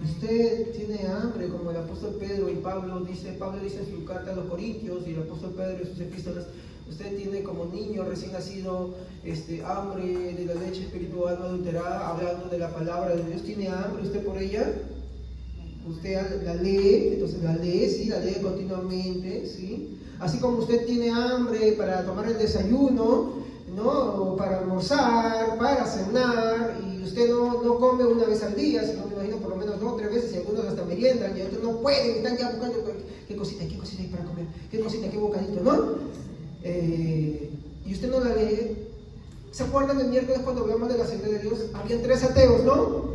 Usted tiene hambre, como el apóstol Pedro y Pablo dice en su carta a los Corintios y el apóstol Pedro en sus epístolas. Usted tiene como niño recién nacido hambre de la leche espiritual no adulterada, hablando de la palabra de Dios. ¿Tiene hambre usted por ella? Usted la lee, entonces la lee continuamente, ¿sí? Así como usted tiene hambre para tomar el desayuno, ¿no? O para almorzar, para cenar, y usted no come una vez al día, sino me imagino por lo menos 2 o 3 veces, y algunos hasta meriendan, y otros no pueden, están ya buscando qué cosita hay para comer, qué bocadito, ¿no? Y usted no la lee. ¿Se acuerdan del miércoles cuando hablamos de la Asamblea de Dios? Habían 3 ateos, ¿no?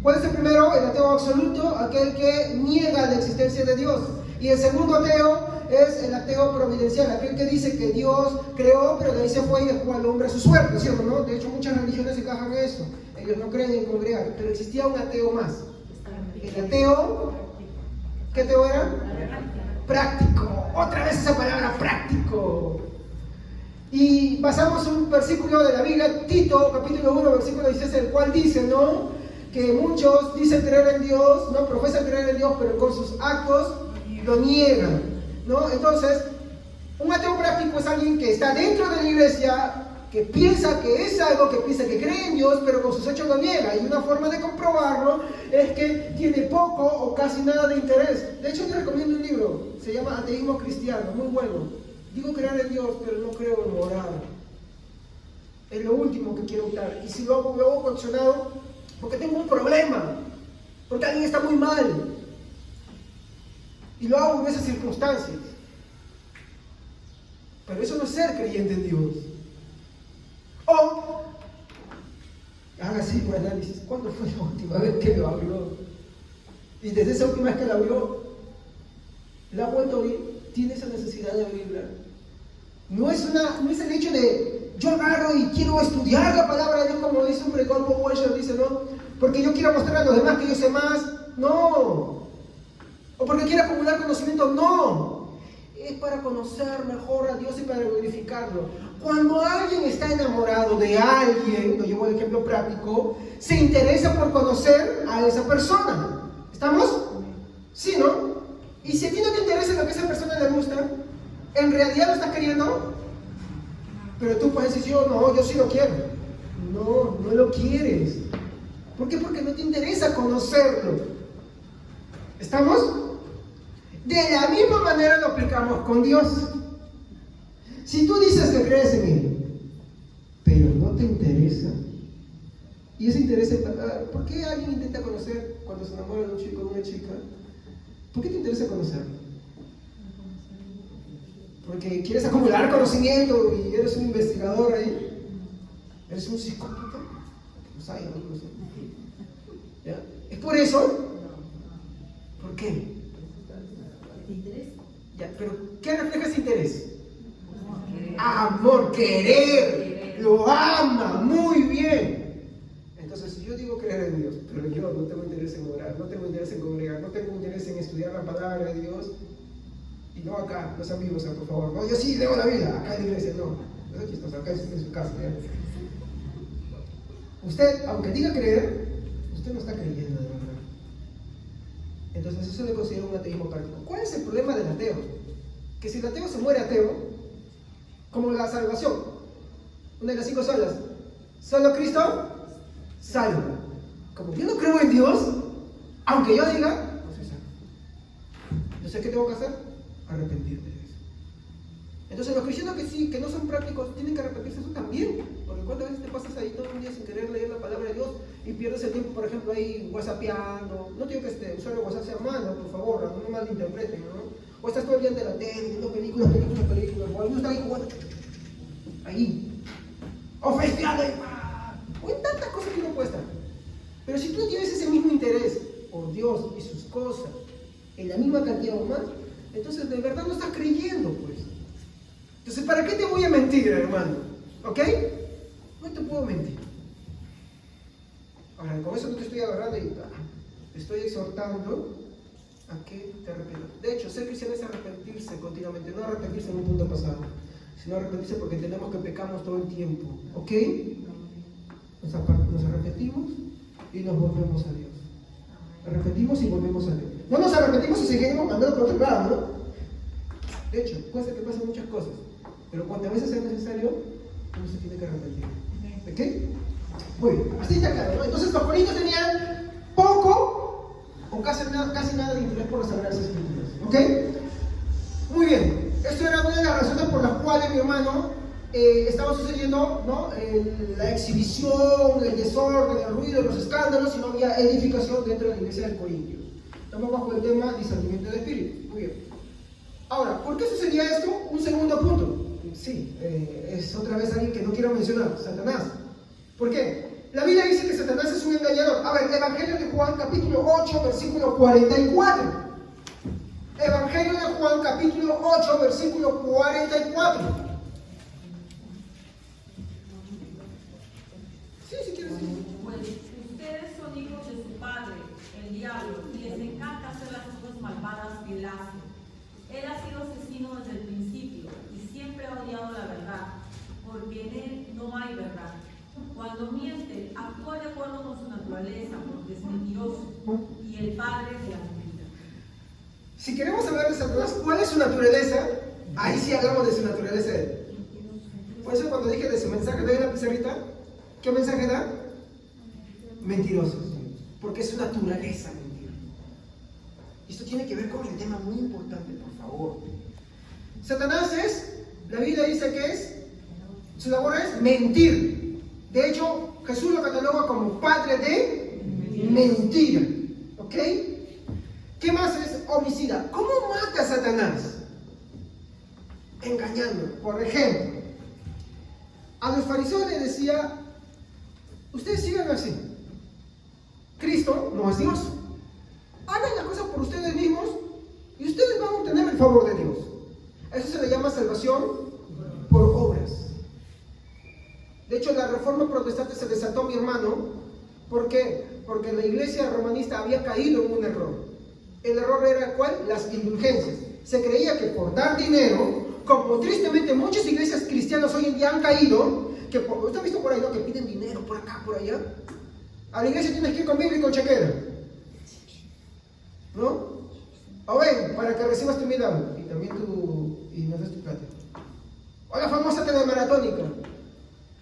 ¿Cuál es el primero? El ateo absoluto, aquel que niega la existencia de Dios. Y el segundo ateo es el ateo providencial, aquel que dice que Dios creó, pero de ahí se fue y dejó al hombre a su suerte, ¿cierto? ¿No? De hecho, muchas religiones encajan en eso. Ellos no creen en congregar, pero existía un ateo más. El ateo, ¿qué ateo era? Práctico. Otra vez esa palabra, práctico. Y pasamos un versículo de la Biblia, Tito, capítulo 1, versículo 16, el cual dice, ¿no?, que muchos dicen creer en Dios, ¿no?, profesan creer en Dios, pero con sus actos lo niegan, ¿no? Entonces, un ateo práctico es alguien que está dentro de la iglesia, que piensa que es algo, que piensa que cree en Dios, pero con sus hechos lo niega. Y una forma de comprobarlo es que tiene poco o casi nada de interés. De hecho, te recomiendo un libro, se llama Ateísmo Cristiano, muy bueno. Digo creer en Dios, pero no creo en orar. Es lo último que quiero optar. Y si lo hago condicionado, porque tengo un problema, porque alguien está muy mal. Y lo hago en esas circunstancias. Pero eso no es ser creyente en Dios. O haga así un análisis. ¿Cuándo fue la última vez que lo abrió? Y desde esa última vez que la abrió, ¿la ha vuelto a abrir? ¿Tiene esa necesidad de abrirla? No es el hecho de yo agarro y quiero estudiar la palabra de Dios, como dice un predicador, Bob Welcher, dice, ¿no? Porque yo quiero mostrar a los demás que yo sé más. No. O porque quiero acumular conocimiento. No. Es para conocer mejor a Dios y para glorificarlo. Cuando alguien está enamorado de alguien, lo llevo al ejemplo práctico, se interesa por conocer a esa persona. ¿Estamos? ¿Sí, no? Y si a ti no te interesa lo que a esa persona le gusta, ¿en realidad lo estás queriendo? Pero tú puedes decir, yo sí lo quiero. No, no lo quieres. ¿Por qué? Porque no te interesa conocerlo. ¿Estamos? De la misma manera lo aplicamos con Dios. Si tú dices que crees en Él, pero no te interesa, y ese interés, ¿por qué alguien intenta conocer cuando se enamora de un chico o de una chica? ¿Por qué te interesa conocerlo? Porque quieres acumular conocimiento y eres un investigador ahí. Eres un psicópata. Pues hay, no sé. ¿Ya? ¿Es por eso? ¿Por qué? Ya, pero ¿qué refleja ese interés? Amor, querer, lo ama, muy bien. Entonces, si yo digo creer en Dios, pero yo no tengo interés en orar, no tengo interés en congregar, no tengo interés en estudiar la palabra de Dios, y no acá, los amigos, por favor, no, yo sí leo la Biblia, acá en la iglesia, no, no es chistoso, acá en su casa. ¿Ya? Usted, aunque diga creer, usted no está creyendo de verdad. Entonces eso le considero un ateísmo práctico. ¿Cuál es el problema del ateo? Que si el ateo se muere ateo, como la salvación, una de las 5 solas, solo Cristo salva. Como yo no creo en Dios, aunque yo diga, no soy salvo. Entonces, ¿qué tengo que hacer? Arrepentirme de eso. Entonces los cristianos que no son prácticos tienen que arrepentirse eso también. Porque cuántas veces te pasas ahí todo un día sin querer leer la palabra de Dios y pierdes el tiempo, por ejemplo, ahí whatsappeando. No digo que usuario de WhatsApp sea malo, por favor, no me malinterpreten, ¿no? O estás todo el día ante la tele, viendo películas, o algunos están ahí jugando, ahí. O festeando ahí, o en tantas cosas que uno puede estar. Pero si tú tienes ese mismo interés por Dios y sus cosas, en la misma cantidad o más, entonces de verdad no estás creyendo, pues. Entonces, ¿para qué te voy a mentir, hermano? ¿Ok? No te puedo mentir. Ahora, con eso no te estoy agarrando y te estoy exhortando a que te arrepientas. De hecho, ser cristiano es arrepentirse continuamente, no arrepentirse en un punto pasado, sino arrepentirse porque entendemos que pecamos todo el tiempo. ¿Ok? Nos arrepentimos y nos volvemos a Dios. Arrepentimos y volvemos a Dios. No nos arrepentimos y seguimos andando por otro lado, ¿no? De hecho, puede ser que pasen muchas cosas, pero cuantas veces sea necesario, uno se tiene que arrepentir. ¿Ok? Muy bien, así está claro, ¿no? Entonces los corintios tenían poco o casi nada de interés por las Sagradas Escrituras. ¿Ok? Muy bien, esto era una de las razones por las cuales, mi hermano, estaba sucediendo, ¿no? La exhibición, el desorden, el ruido, los escándalos, y no había edificación dentro de la iglesia de Corintios. Estamos bajo el tema discernimiento de espíritu. Muy bien. Ahora, ¿por qué sucedía esto? Un segundo punto. Sí, es otra vez alguien que no quiero mencionar, Satanás. ¿Por qué? La Biblia dice que Satanás es un engañador. A ver, Evangelio de Juan, capítulo 8, versículo 44. Evangelio de Juan, capítulo 8, versículo 44. Sí, si quieres. Pues ustedes son hijos de su padre, el diablo, y les encanta hacer las cosas malvadas que él hace. Él ha sido asesino desde el principio y siempre ha odiado la verdad, porque en él no hay verdad. Cuando miente, actúa de acuerdo con su naturaleza, porque es mentiroso y el padre de la mentira. Si queremos hablar de Satanás, ¿cuál es su naturaleza? Ahí sí hablamos de su naturaleza. Por eso cuando dije de su mensaje, ¿ve la pizarrita? ¿Qué mensaje da? Mentirosos. Porque es su naturaleza mentir. Y esto tiene que ver con el tema muy importante, por favor. Satanás la Biblia dice que su labor es mentir. De hecho, Jesús lo cataloga como padre de mentira. ¿Ok? ¿Qué más es homicida? ¿Cómo mata a Satanás? Engañando. Por ejemplo, a los fariseos les decía, ustedes sigan así. Cristo no es Dios. Hagan las cosas por ustedes mismos y ustedes van a obtener el favor de Dios. A eso se le llama salvación por obras. De hecho, la reforma protestante se desató, mi hermano. ¿Por qué? Porque la iglesia romanista había caído en un error. El error era ¿cuál? Las indulgencias. Se creía que por dar dinero, como tristemente muchas iglesias cristianas hoy en día han caído, que ¿usted ha visto por ahí, no? Que piden dinero por acá, por allá? A la iglesia tienes que ir con Biblia y con chequera, ¿no? O ven, para que recibas tu milagro y también y nos des tu plata. O la famosa telemaratónica,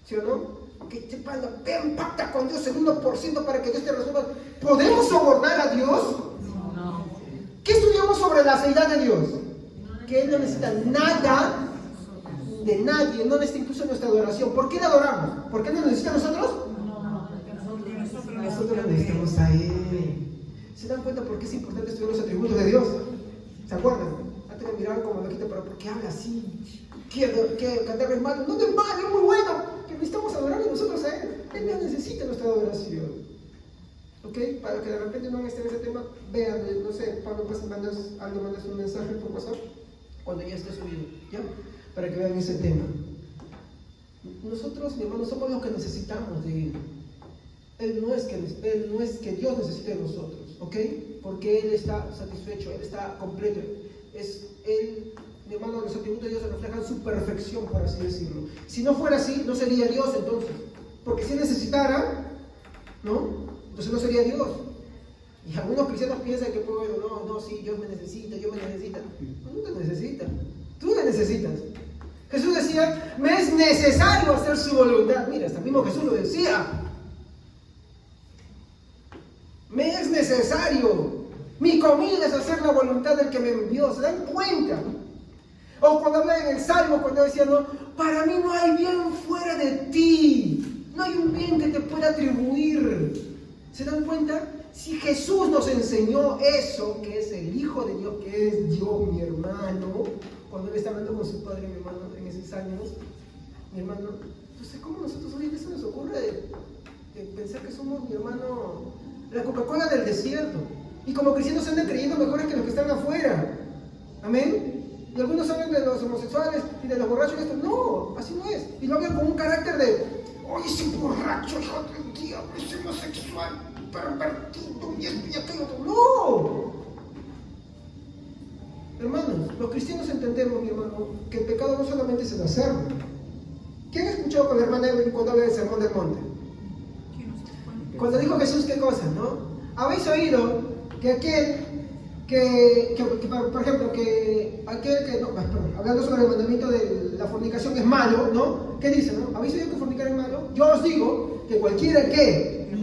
¿sí o no? Que te paga, ven, pacta con Dios el 1% para que Dios te resuelva. ¿Podemos sobornar a Dios? No. ¿Qué estudiamos sobre la deidad de Dios? Que Él no necesita nada de nadie, no necesita incluso nuestra adoración. ¿Por qué le adoramos? ¿Por qué no necesita nosotros? Nosotros lo necesitamos a Él. ¿Se dan cuenta por qué es importante estudiar los atributos de Dios? ¿Se acuerdan? Antes me miraban como loquito, pero ¿por qué habla así? ¿Qué cantar es malo? No es malo, es muy bueno. Que necesitamos adorarle nosotros a Él. Él no necesita nuestra adoración. ¿Ok? Para que de repente no estén en ese tema, vean, no sé, Pablo, mandas un mensaje por WhatsApp cuando ya esté subido, ¿ya? Para que vean ese tema. Nosotros, mi hermano, somos los que necesitamos de Él. Él no es que Dios necesite de nosotros, ¿ok? Porque Él está satisfecho, Él está completo. Mi hermano, los atributos de Dios reflejan su perfección, por así decirlo. Si no fuera así, no sería Dios entonces. Porque si necesitara, ¿no? Entonces no sería Dios. Y algunos cristianos piensan que, bueno, no, sí, Dios me necesita. No te necesita. Tú le necesitas. Jesús decía, me es necesario hacer su voluntad. Mira, hasta mismo Jesús lo decía. Me es necesario. Mi comida es hacer la voluntad del que me envió. ¿Se dan cuenta? O cuando habla en el Salmo, cuando decía, no, para mí no hay bien fuera de ti. No hay un bien que te pueda atribuir. ¿Se dan cuenta? Si Jesús nos enseñó eso, que es el Hijo de Dios, que es Dios, mi hermano, cuando Él está hablando con su Padre, mi hermano, en esos años, mi hermano, entonces, ¿cómo nosotros hoy se nos ocurre de pensar que somos, mi hermano, la Coca-Cola del desierto? Y como cristianos se andan creyendo mejores que los que están afuera. ¿Amén? Y algunos hablan de los homosexuales y de los borrachos y esto. No, así no es. Y lo hablan con un carácter de, oye, ese borracho, hijo del diablo, ese homosexual, pervertido, y aquello. No. Hermanos, los cristianos entendemos, mi hermano, que el pecado no solamente es el hacerlo. ¿Quién ha escuchado con la hermana Evelyn cuando habla del sermón del monte? Cuando dijo Jesús, ¿qué cosa, no? ¿Habéis oído que aquel por ejemplo, hablando sobre el mandamiento de la fornicación es malo, ¿no? ¿Qué dice, no? ¿Habéis oído que fornicar es malo? Yo os digo que cualquiera que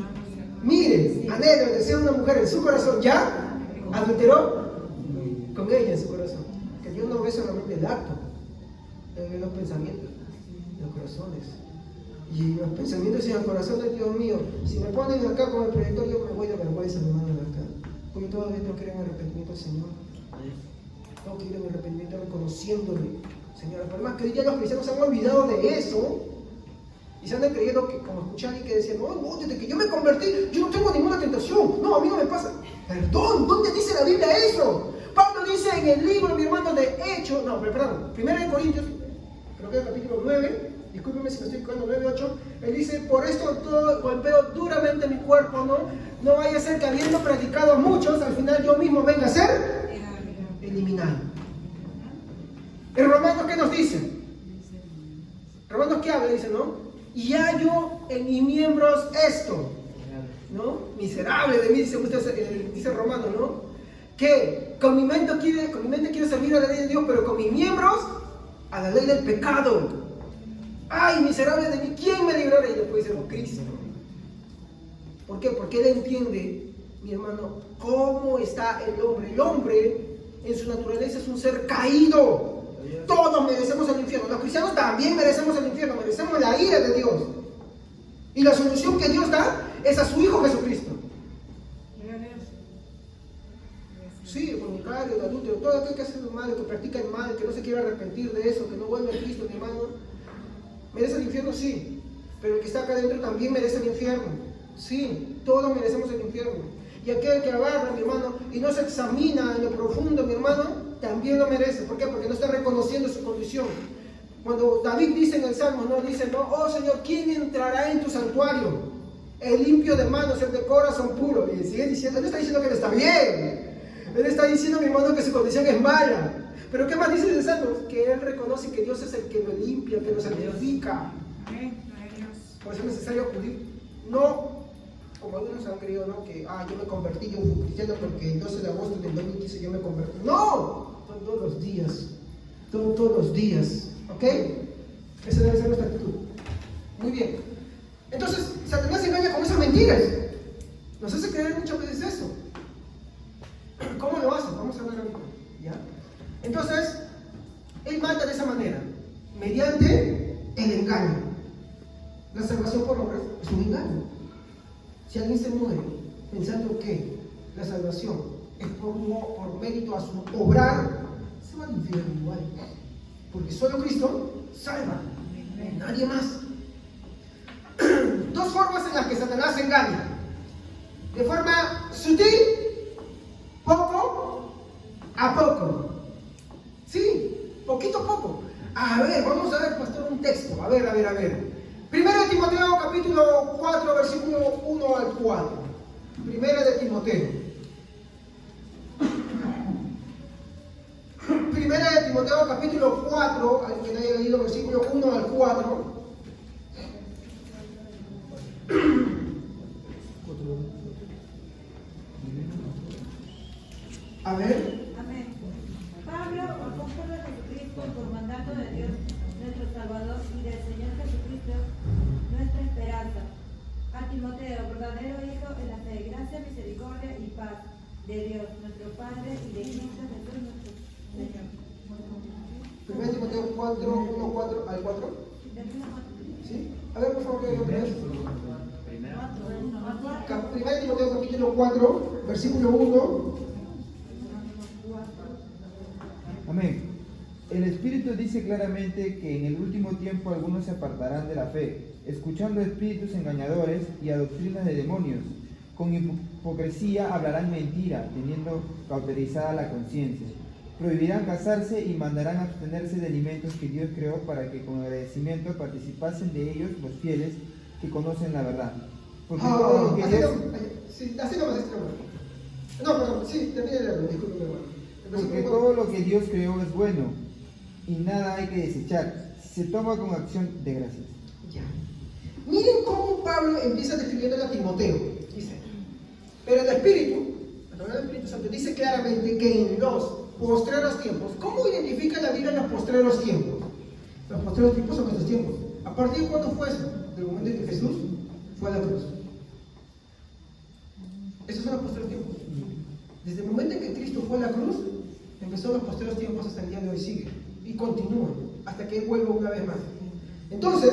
mire, anhele o desea una mujer en su corazón, ya adulteró con ella en su corazón. Que Dios no ve solamente el acto, ve los pensamientos, los corazones. Y los pensamientos y el corazón de Dios mío, si me ponen acá con el proyector, yo me voy de vergüenza, mi hermano, de acá. Porque todavía tengo que ir en arrepentimiento al Señor. Tengo que ir en arrepentimiento reconociéndole, Señor. Por más que hoy día los cristianos se han olvidado de eso y se andan creyendo que, como escuché a alguien que decía, no, desde que yo me convertí, yo no tengo ninguna tentación. No, a mí no me pasa. Perdón, ¿dónde dice la Biblia eso? Pablo dice en el libro, mi hermano, de Hechos, perdón, 1 Corintios, creo que es el capítulo 9. Discúlpeme si me estoy equivocando, 9:8. Él dice, por esto todo golpeo duramente mi cuerpo, ¿no? No vaya a ser que habiendo practicado a muchos, al final yo mismo venga a ser eliminado. ¿En Romanos qué nos dice? Romanos qué habla, dice, ¿no? Y hallo en mis miembros esto, ¿no? Miserable de mí, dice Romano, ¿no? Que con mi mente quiero servir a la ley de Dios, pero con mis miembros a la ley del pecado. ¡ay, miserable de mí! ¿Quién me librará? Y después dice, oh, Cristo. ¿Por qué? Porque él entiende, mi hermano, cómo está el hombre. El hombre, en su naturaleza, es un ser caído. Todos merecemos el infierno. Los cristianos también merecemos el infierno. Merecemos la ira de Dios. Y la solución que Dios da es a su Hijo Jesucristo. Sí, el fornicario, el adúltero, todo aquel que hace el mal, que practica el mal, que no se quiere arrepentir de eso, que no vuelve a Cristo, mi hermano, merece el infierno, sí. Pero el que está acá adentro también merece el infierno. Sí, todos merecemos el infierno. Y aquel que agarra, mi hermano, y no se examina en lo profundo, mi hermano, también lo merece. ¿Por qué? Porque no está reconociendo su condición. Cuando David dice en el Salmo, no dice, no, oh Señor, ¿quién entrará en tu santuario? El limpio de manos, el de corazón puro. Y sigue diciendo, él no está diciendo que él está bien. Él está diciendo, mi hermano, que su condición es mala. Pero ¿qué más dice el Salmo? Que él reconoce que Dios es el que lo limpia, que lo santifica. Por eso es necesario acudir. No, como algunos han creído, ¿no? Que, yo me convertí, yo fui cristiano porque el 12 de agosto del 2015 yo me convertí. No, todos los días. Todos los días. ¿Ok? Esa debe ser nuestra actitud. Muy bien. Entonces, Satanás se engaña con esas mentiras. Nos hace creer muchas veces eso. ¿Cómo lo hace? Vamos a ver ahorita. ¿Ya? Entonces, él mata de esa manera, mediante el engaño. La salvación por obras es un engaño. Si alguien se muere pensando que la salvación es por mérito a su obrar, se va al infierno igual. Porque solo Cristo salva, nadie más. Dos formas en las que Satanás se engaña. De forma sutil, poco a poco. Sí, poquito a poco. A ver, vamos a ver, pastor, un texto. A ver. Primera de Timoteo, capítulo 4, versículo 1 al 4. Primera de Timoteo. Primera de Timoteo, capítulo 4, al que no haya leído, versículo 1 al 4. A ver. Amén. Pablo, apóstol de Jesucristo, por mandato de Dios, nuestro Salvador, y del Señor Jesucristo, nuestra esperanza. A Timoteo, verdadero hijo en la fe, gracia, misericordia y paz de Dios, nuestro Padre, y de Cristo Jesús, nuestro Señor. 1 Timoteo 4, 1, 4 al 4. ¿Sí? A ver, por favor, que otra vez. 1 Timoteo capítulo 4, versículo 1. Amén. El Espíritu dice claramente que en el último tiempo algunos se apartarán de la fe, escuchando espíritus engañadores y a doctrinas de demonios. Con hipocresía hablarán mentira, teniendo cauterizada la conciencia. Prohibirán casarse y mandarán abstenerse de alimentos que Dios creó para que con agradecimiento participasen de ellos los fieles que conocen la verdad. Porque todo lo que Dios... Sí, así nomás, no, perdón, sí, termine de leerlo, discúlpeme, hermano. Porque todo lo que Dios creó es bueno y nada hay que desechar si se toma con acción de gracias. Ya. Miren cómo Pablo empieza describiendo a Timoteo. Dice, pero el Espíritu, a través del Espíritu Santo, dice claramente que en los postreros tiempos, ¿cómo identifica la Biblia los postreros tiempos? Los postreros tiempos son estos tiempos. ¿A partir de cuándo fue eso? Del momento en que Jesús fue a la cruz. Esos son los postreros tiempos. Desde el momento en que Cristo fue a la cruz, empezó los postreros tiempos hasta el día de hoy, sigue y continúa hasta que Él vuelva una vez más. Entonces,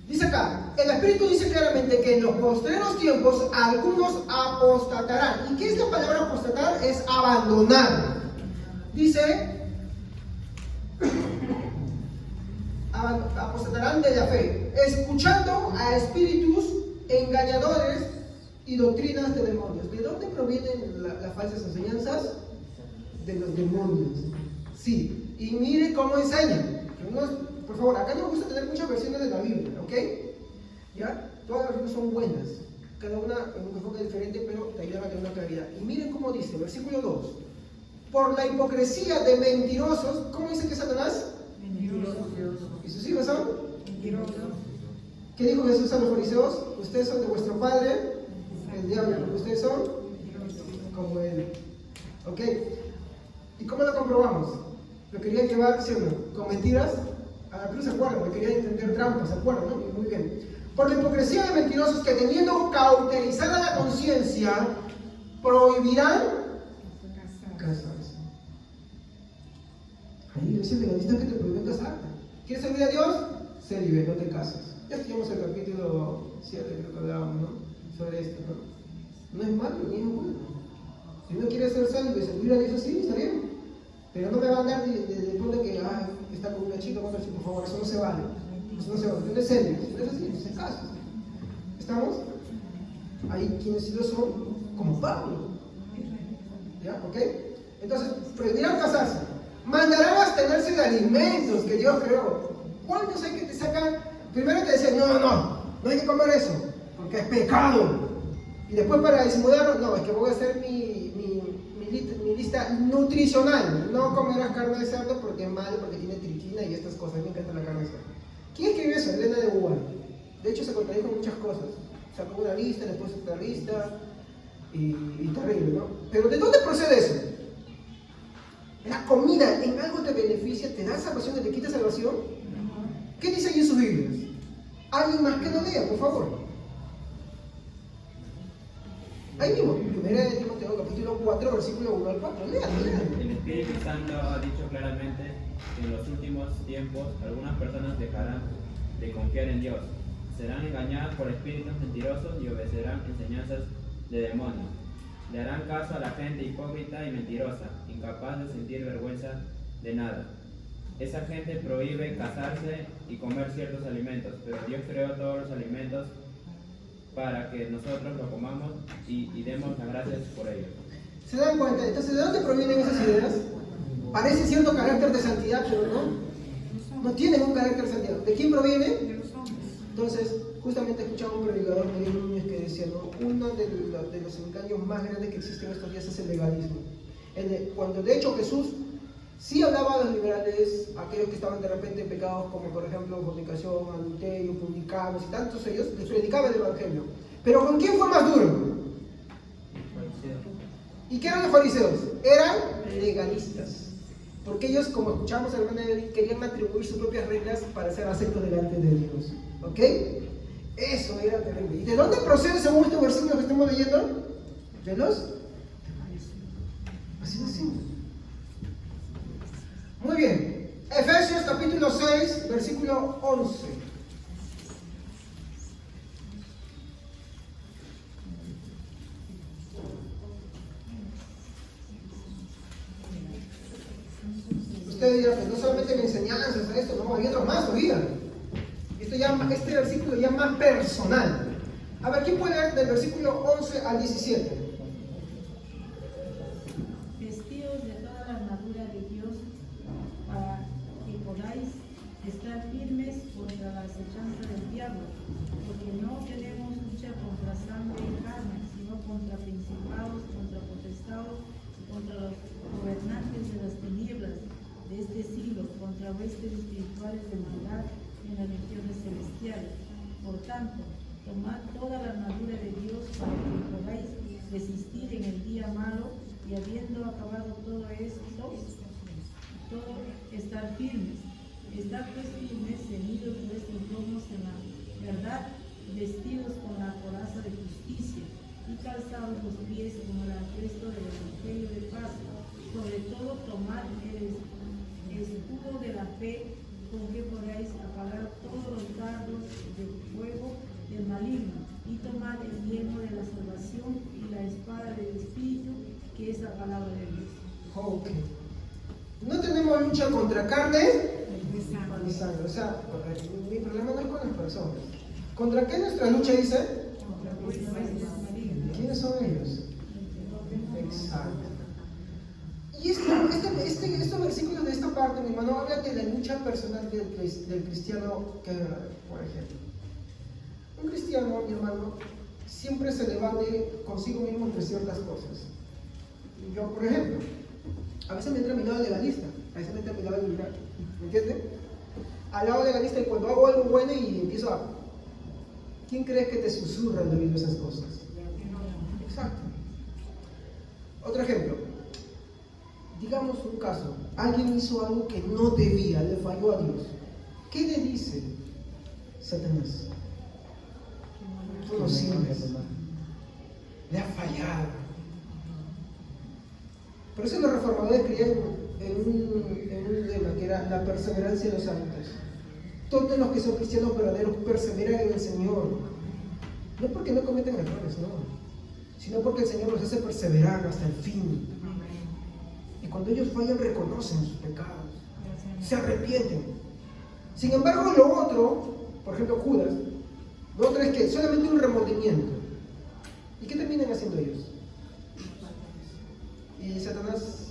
dice acá, el Espíritu dice claramente que en los postreros tiempos algunos apostatarán. ¿Y qué es la palabra apostatar? Es abandonar. Dice, apostatarán de la fe, escuchando a espíritus engañadores y doctrinas de demonios. ¿De dónde provienen las falsas enseñanzas? De los demonios. Sí, y mire cómo enseñan. Por favor, acá nos gusta tener muchas versiones de la Biblia, ¿ok? ¿Ya? Todas las versiones son buenas, cada una en un enfoque diferente, pero te ayudan a tener una claridad. Y miren cómo dice, versículo 2. Por la hipocresía de mentirosos, ¿cómo dice que es Satanás? Mentirosos. ¿Y sus hijos son? Mentirosos. ¿Qué dijo Jesús a los fariseos? Ustedes son de vuestro padre, el diablo, porque ustedes son como él. ¿Ok? ¿Y cómo lo comprobamos? Lo querían llevar, ¿sí o no? Con mentiras A la cruz se acuerdan, porque querían entender trampas, ¿se acuerdan? ¿No? Muy bien. Por la hipocresía de mentirosos que teniendo cauterizada la conciencia, prohibirán casarse. Hay iglesias legalistas que te prohíben casarte. ¿Quieres servir a Dios? Sé libre, no te cases. Ya estudiamos el capítulo 7, creo que hablábamos, ¿no? Sobre esto, ¿no? No es malo, ni es bueno. Si uno quiere ser salvo y servir a Dios así, está bien. Pero no me va a andar de pronto que está con una chica, por favor, eso no se vale. Eso no se vale. No es serio, si no es así, no se casa. ¿Estamos? Hay quienes sí lo son, como Pablo. ¿Ya? ¿Ok? Entonces, prohibirán casarse. Mandarán a abstenerse de alimentos que Dios creó. ¿Cuántos hay que te sacan? Primero te decían, no hay que comer eso, porque es pecado. Y después para disimularlo, no, es que voy a hacer mi lista nutricional. No comerás carne de cerdo porque es malo, porque tiene triquina y estas cosas. Me encanta la carne de cerdo. ¿Quién escribió eso? Elena de White. De hecho se contradijo en muchas cosas. Sacó una lista, después otra lista, y terrible, ¿no? Pero ¿de dónde procede eso? La comida en algo te beneficia, te da salvación, te quita salvación. ¿Qué dice ahí en sus Biblias? Alguien más que lo lea, por favor. Ahí mismo, 1 de Timoteo capítulo 4, versículo 1 al 4. Lean. El Espíritu Santo ha dicho claramente que en los últimos tiempos algunas personas dejarán de confiar en Dios. Serán engañadas por espíritus mentirosos y obedecerán enseñanzas de demonios. Le harán caso a la gente hipócrita y mentirosa, incapaz de sentir vergüenza de nada. Esa gente prohíbe casarse y comer ciertos alimentos, pero Dios creó todos los alimentos para que nosotros lo comamos y demos las gracias por ello. ¿Se dan cuenta? Entonces, ¿de dónde provienen esas ideas? Parece cierto carácter de santidad, pero no tienen un carácter de santidad. ¿De quién proviene? De los hombres. Entonces, justamente escuchaba un predicador, Miguel Núñez, que decía, ¿no? Uno de los engaños más grandes que existen en estos días es el legalismo. Cuando de hecho Jesús sí hablaba a los liberales, aquellos que estaban de repente en pecados como por ejemplo fornicación, adulterio, publicanos y tantos ellos, les predicaba el evangelio. Pero ¿con quién fue más duro? ¿Y qué eran los fariseos? Eran legalistas. Porque ellos, como escuchamos al hermano David, querían atribuir sus propias reglas para ser aceptos delante de Dios. ¿Ok? Eso era terrible. ¿Y de dónde procede según estos versículos que estamos leyendo? De los... Así decimos. Muy bien. Efesios capítulo 6, versículo 11. Usted dirá, pues no solamente me enseñanzas a esto, no, hay otros más todavía. Este versículo ya más personal. A ver, ¿quién puede leer del versículo 11 al 17? Vestidos de toda la armadura de Dios, para que podáis estar firmes contra la acechanza del diablo, porque no tenemos lucha contra sangre y carne, sino contra principados, contra potestados, contra los gobernantes de las tinieblas de este siglo, contra huestes espirituales de maldad en las regiones celestiales. Por tanto, tomad toda la armadura de Dios para que podáis resistir en el día malo, y habiendo acabado todo esto, estar firmes. Estad pues firmes, ceñidos vuestros lomos en la verdad, vestidos con la coraza de justicia, y calzados los pies con el apresto del evangelio de paz. Sobre todo tomad el escudo de la fe, con que podáis apagar todos los dardos de fuego del maligno, y tomad el yelmo de la salvación y la espada del Espíritu, que es la palabra de Dios. Ok. No tenemos lucha contra carne ni sangre. O sea, mi problema no es con las personas. ¿Contra qué nuestra lucha dice? ¿Quiénes son ellos? Exacto. Y estos versículos de esta parte, mi hermano, habla de la lucha personal del cristiano, que, por ejemplo, un cristiano, mi hermano, siempre se debate consigo mismo entre ciertas cosas. Yo, por ejemplo, a veces me entra a mi lado legalista, a veces me entra a mi lado liberal, ¿me entiendes? Al lado legalista, y cuando hago algo bueno y empiezo a... ¿Quién crees que te susurra al oído esas cosas? Exacto. Otro ejemplo. Digamos un caso, alguien hizo algo que no debía, le falló a Dios. ¿Qué le dice Satanás? Tú no sirves. Le ha fallado. Por eso los reformadores creían en un lema que era la perseverancia de los santos. Todos los que son cristianos verdaderos perseveran en el Señor. No porque no cometen errores, no, sino porque el Señor los hace perseverar hasta el fin. Y cuando ellos fallan, reconocen sus pecados, se arrepienten. Sin embargo, lo otro, por ejemplo Judas, lo otro es que solamente un remordimiento. ¿Y qué terminan haciendo ellos? Y Satanás,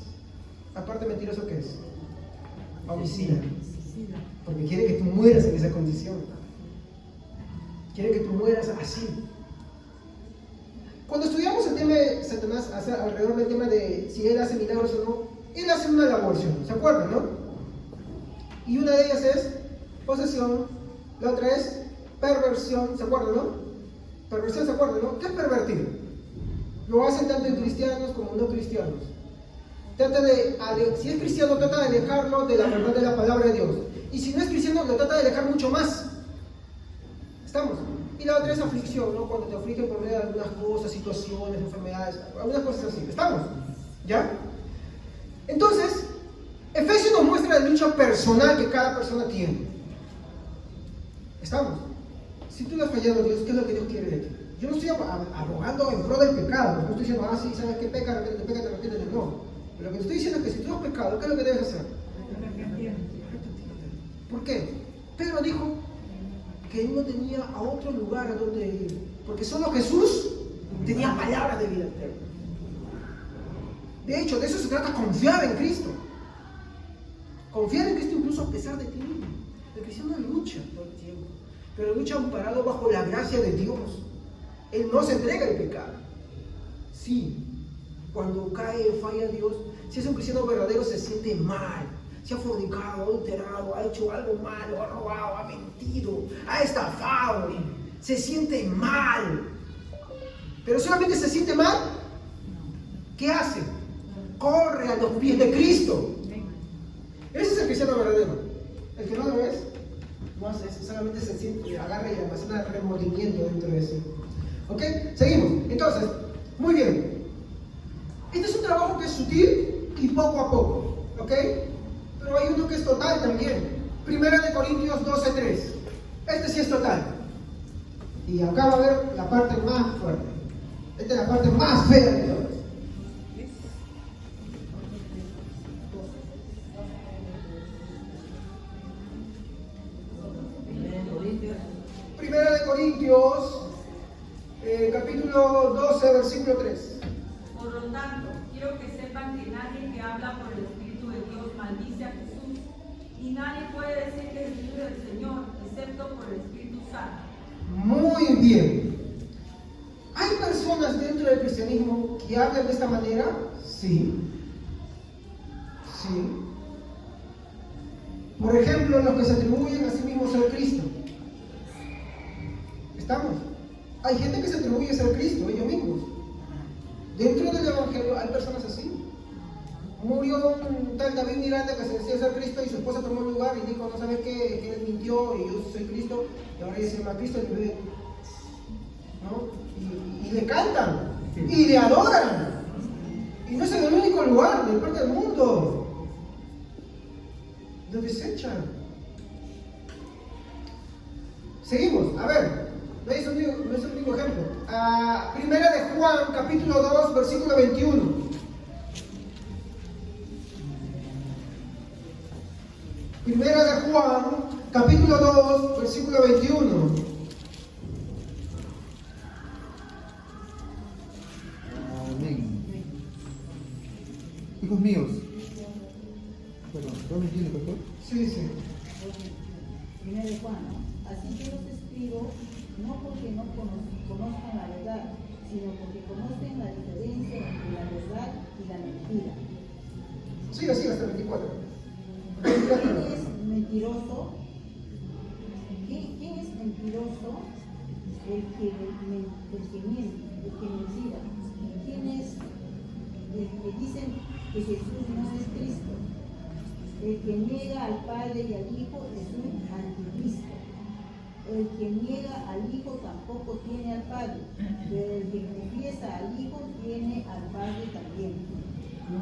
aparte mentiroso, ¿qué es? Homicida. Porque quiere que tú mueras en esa condición. Quiere que tú mueras así. Cuando estudiamos el tema de Satanás, alrededor del tema de si él hace milagros o no, él hace una labor, ¿se acuerdan, no? Y una de ellas es posesión, la otra es perversión, ¿se acuerdan, no? Perversión, ¿se acuerdan, no? ¿Qué es pervertir? Lo hacen tanto en cristianos como no cristianos. Si es cristiano, trata de alejarlo de la verdad de la palabra de Dios. Y si no es cristiano, lo trata de alejar mucho más. ¿Estamos? Y la otra es aflicción, ¿no? Cuando te afligen por medio de algunas cosas, situaciones, enfermedades, algunas cosas así. ¿Estamos? ¿Ya? Entonces, Efesios nos muestra la lucha personal que cada persona tiene. ¿Estamos? Si tú le has fallado a Dios, ¿qué es lo que Dios quiere de ti? Yo no estoy abogando en pro del pecado. No estoy diciendo, sí, ¿sabes qué? Peca, te arrepiéntete. No. Pero lo que te estoy diciendo es que si tú has pecado, ¿qué es lo que debes hacer? ¿Por qué? Pedro dijo que él no tenía a otro lugar a donde ir, porque solo Jesús tenía palabras de vida eterna. De hecho, de eso se trata, confiar en Cristo. Confiar en Cristo incluso a pesar de ti mismo. El cristiano lucha todo el tiempo, pero lucha amparado bajo la gracia de Dios. Él no se entrega al pecado. Sí, cuando cae o falla Dios, si es un cristiano verdadero, se siente mal. Se ha fornicado, ha adulterado, ha hecho algo malo, ha robado, ha mentido, ha estafado, se siente mal. Pero solamente se siente mal, ¿qué hace? Corre a los pies de Cristo. Ese es el cristiano verdadero. El que no lo es, no hace eso, solamente se siente, agarra y almacena el remordimiento dentro de sí. ¿Ok? Seguimos. Entonces, muy bien. Este es un trabajo que es sutil y poco a poco. ¿Ok? Pero hay uno que es total también. Primera de Corintios 12:3. Este sí es total. Y acá va a ver la parte más fuerte. Esta es la parte más fea de todas. Primera de Corintios, capítulo 12, versículo 3. Por lo tanto, quiero que sepan que nadie que habla por el Espíritu de Dios maldice a Jesús, y nadie puede decir que es el Hijo del Señor, excepto por el Espíritu Santo. Muy bien. ¿Hay personas dentro del cristianismo que hablan de esta manera? Sí. Sí. Por ejemplo, los que se atribuyen a sí mismos ser Cristo. ¿Estamos? Hay gente que se atribuye a ser Cristo, ellos mismos. Dentro del Evangelio hay personas así. Murió un tal David Miranda que se decía ser Cristo y su esposa tomó el lugar y dijo, no sabes qué, que él mintió y yo soy Cristo y ahora ella se llama Cristo y vive, ¿no? Y le cantan y le adoran. Y no es en el único lugar del parte del mundo. Lo desechan. Seguimos, a ver. No es el único ejemplo. Primera de Juan, capítulo 2, versículo 21. Primera de Juan, capítulo 2, versículo 21. Amén. Hijos míos. Perdón, ¿no me entiende, pastor? Sí, sí. Primero de Juan, ¿no? Así yo los escribo, no porque no conozcan la verdad, sino porque conocen la diferencia entre la verdad y la mentira. Sigue hasta el 24. ¿Quién es mentiroso? ¿Quién es mentiroso? El que miente, el que mentira. ¿Quién es el que dicen que Jesús no es Cristo? El que niega al Padre y al Hijo es un anticristo. El que niega al Hijo tampoco tiene al Padre, pero el que confiesa al Hijo tiene al Padre también.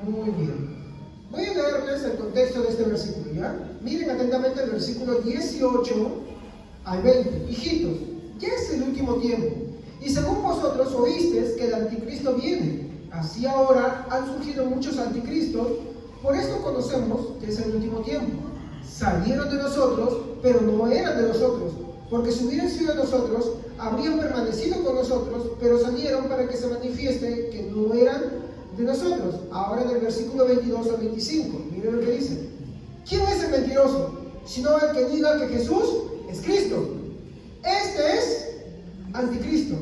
Muy bien. Voy a leerles el contexto de este versículo, ¿ya? Miren atentamente el versículo 18 al 20. Hijitos, ya es el último tiempo. Y según vosotros oísteis que el anticristo viene. Así ahora han surgido muchos anticristos. Por esto conocemos que es el último tiempo. Salieron de nosotros, pero no eran de nosotros. Porque si hubieran sido de nosotros, habrían permanecido con nosotros, pero salieron para que se manifieste que no eran de nosotros. Ahora en el versículo 22 al 25, miren lo que dice. ¿Quién es el mentiroso? Sino el que diga que Jesús es Cristo. Este es anticristo,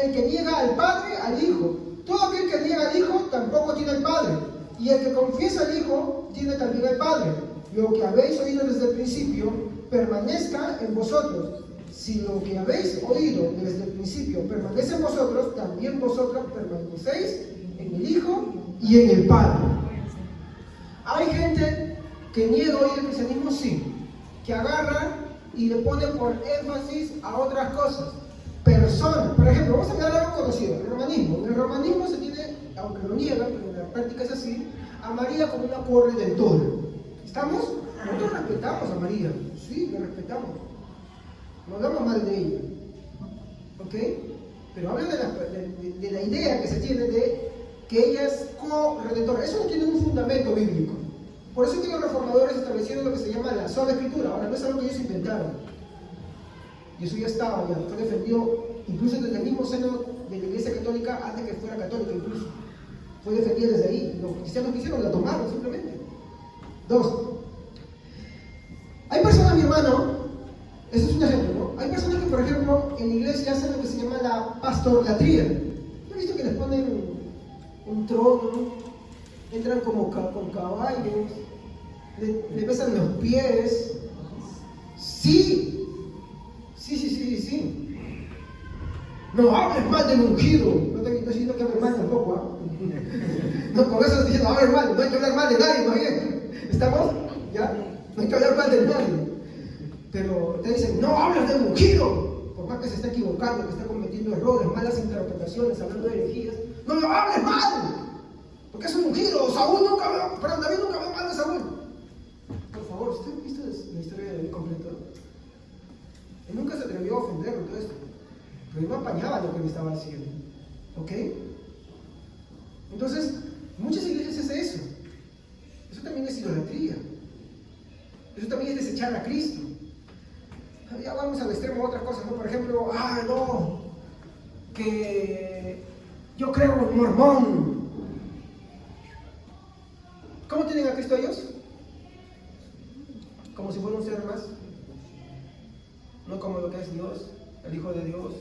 el que niega al Padre, al Hijo. Todo aquel que niega al Hijo tampoco tiene al Padre. Y el que confiesa al Hijo tiene también al Padre. Lo que habéis oído desde el principio permanezca en vosotros. Si lo que habéis oído desde el principio permanece en vosotros, también vosotros permanecéis en el Hijo y en el Padre. Hay gente que niega hoy el cristianismo, sí, que agarra y le pone por énfasis a otras cosas. Personas, por ejemplo, vamos a hablar de algo conocido, el romanismo. En el romanismo se tiene, aunque lo niegan, pero en la práctica es así, a María como una corredentora. ¿Estamos? Nosotros respetamos a María, sí, la respetamos. No hablamos mal de ella, ¿ok? Pero habla de la idea que se tiene de que ella es co-redentora. Eso no tiene un fundamento bíblico. Por eso es que los reformadores establecieron lo que se llama la sola escritura. Ahora, no es algo que ellos inventaron. Y eso ya estaba, ya fue defendido incluso desde el mismo seno de la Iglesia Católica antes que fuera católica incluso. Fue defendida desde ahí. Los cristianos que hicieron la tomaron simplemente. 2. Hay personas, mi hermano, eso es un ejemplo, ¿no? Hay personas que, por ejemplo, en la iglesia hacen lo que se llama la pastolatría. ¿No he visto que les ponen un trono? Entran como con caballos, le besan los pies. Sí. No hables mal del ungido. No te estoy diciendo que hables mal tampoco, ¿ah? No, con eso estoy diciendo, no hables mal. No hay que hablar mal de nadie, más bien. ¿Estamos? ¿Ya? No hay que hablar mal de nadie. Pero te dicen, no hables del ungido. Por más que se está equivocando, que está cometiendo errores, malas interpretaciones, hablando de herejías. No lo hables mal. Porque es un ungido. David nunca habló mal de Saúl. Por favor, ¿usted ha visto la historia de completo? Él nunca se atrevió a ofenderlo, todo esto. Pero él no apañaba lo que le estaba haciendo. ¿Ok? Entonces, muchas iglesias hacen eso. Eso también es idolatría. Eso también es desechar a Cristo. Ya vamos al extremo de otras cosas, ¿no? Por ejemplo, no, que yo creo en mormón. ¿Cómo tienen a Cristo ellos? Como si fuera un ser más. No como lo que es Dios, el Hijo de Dios,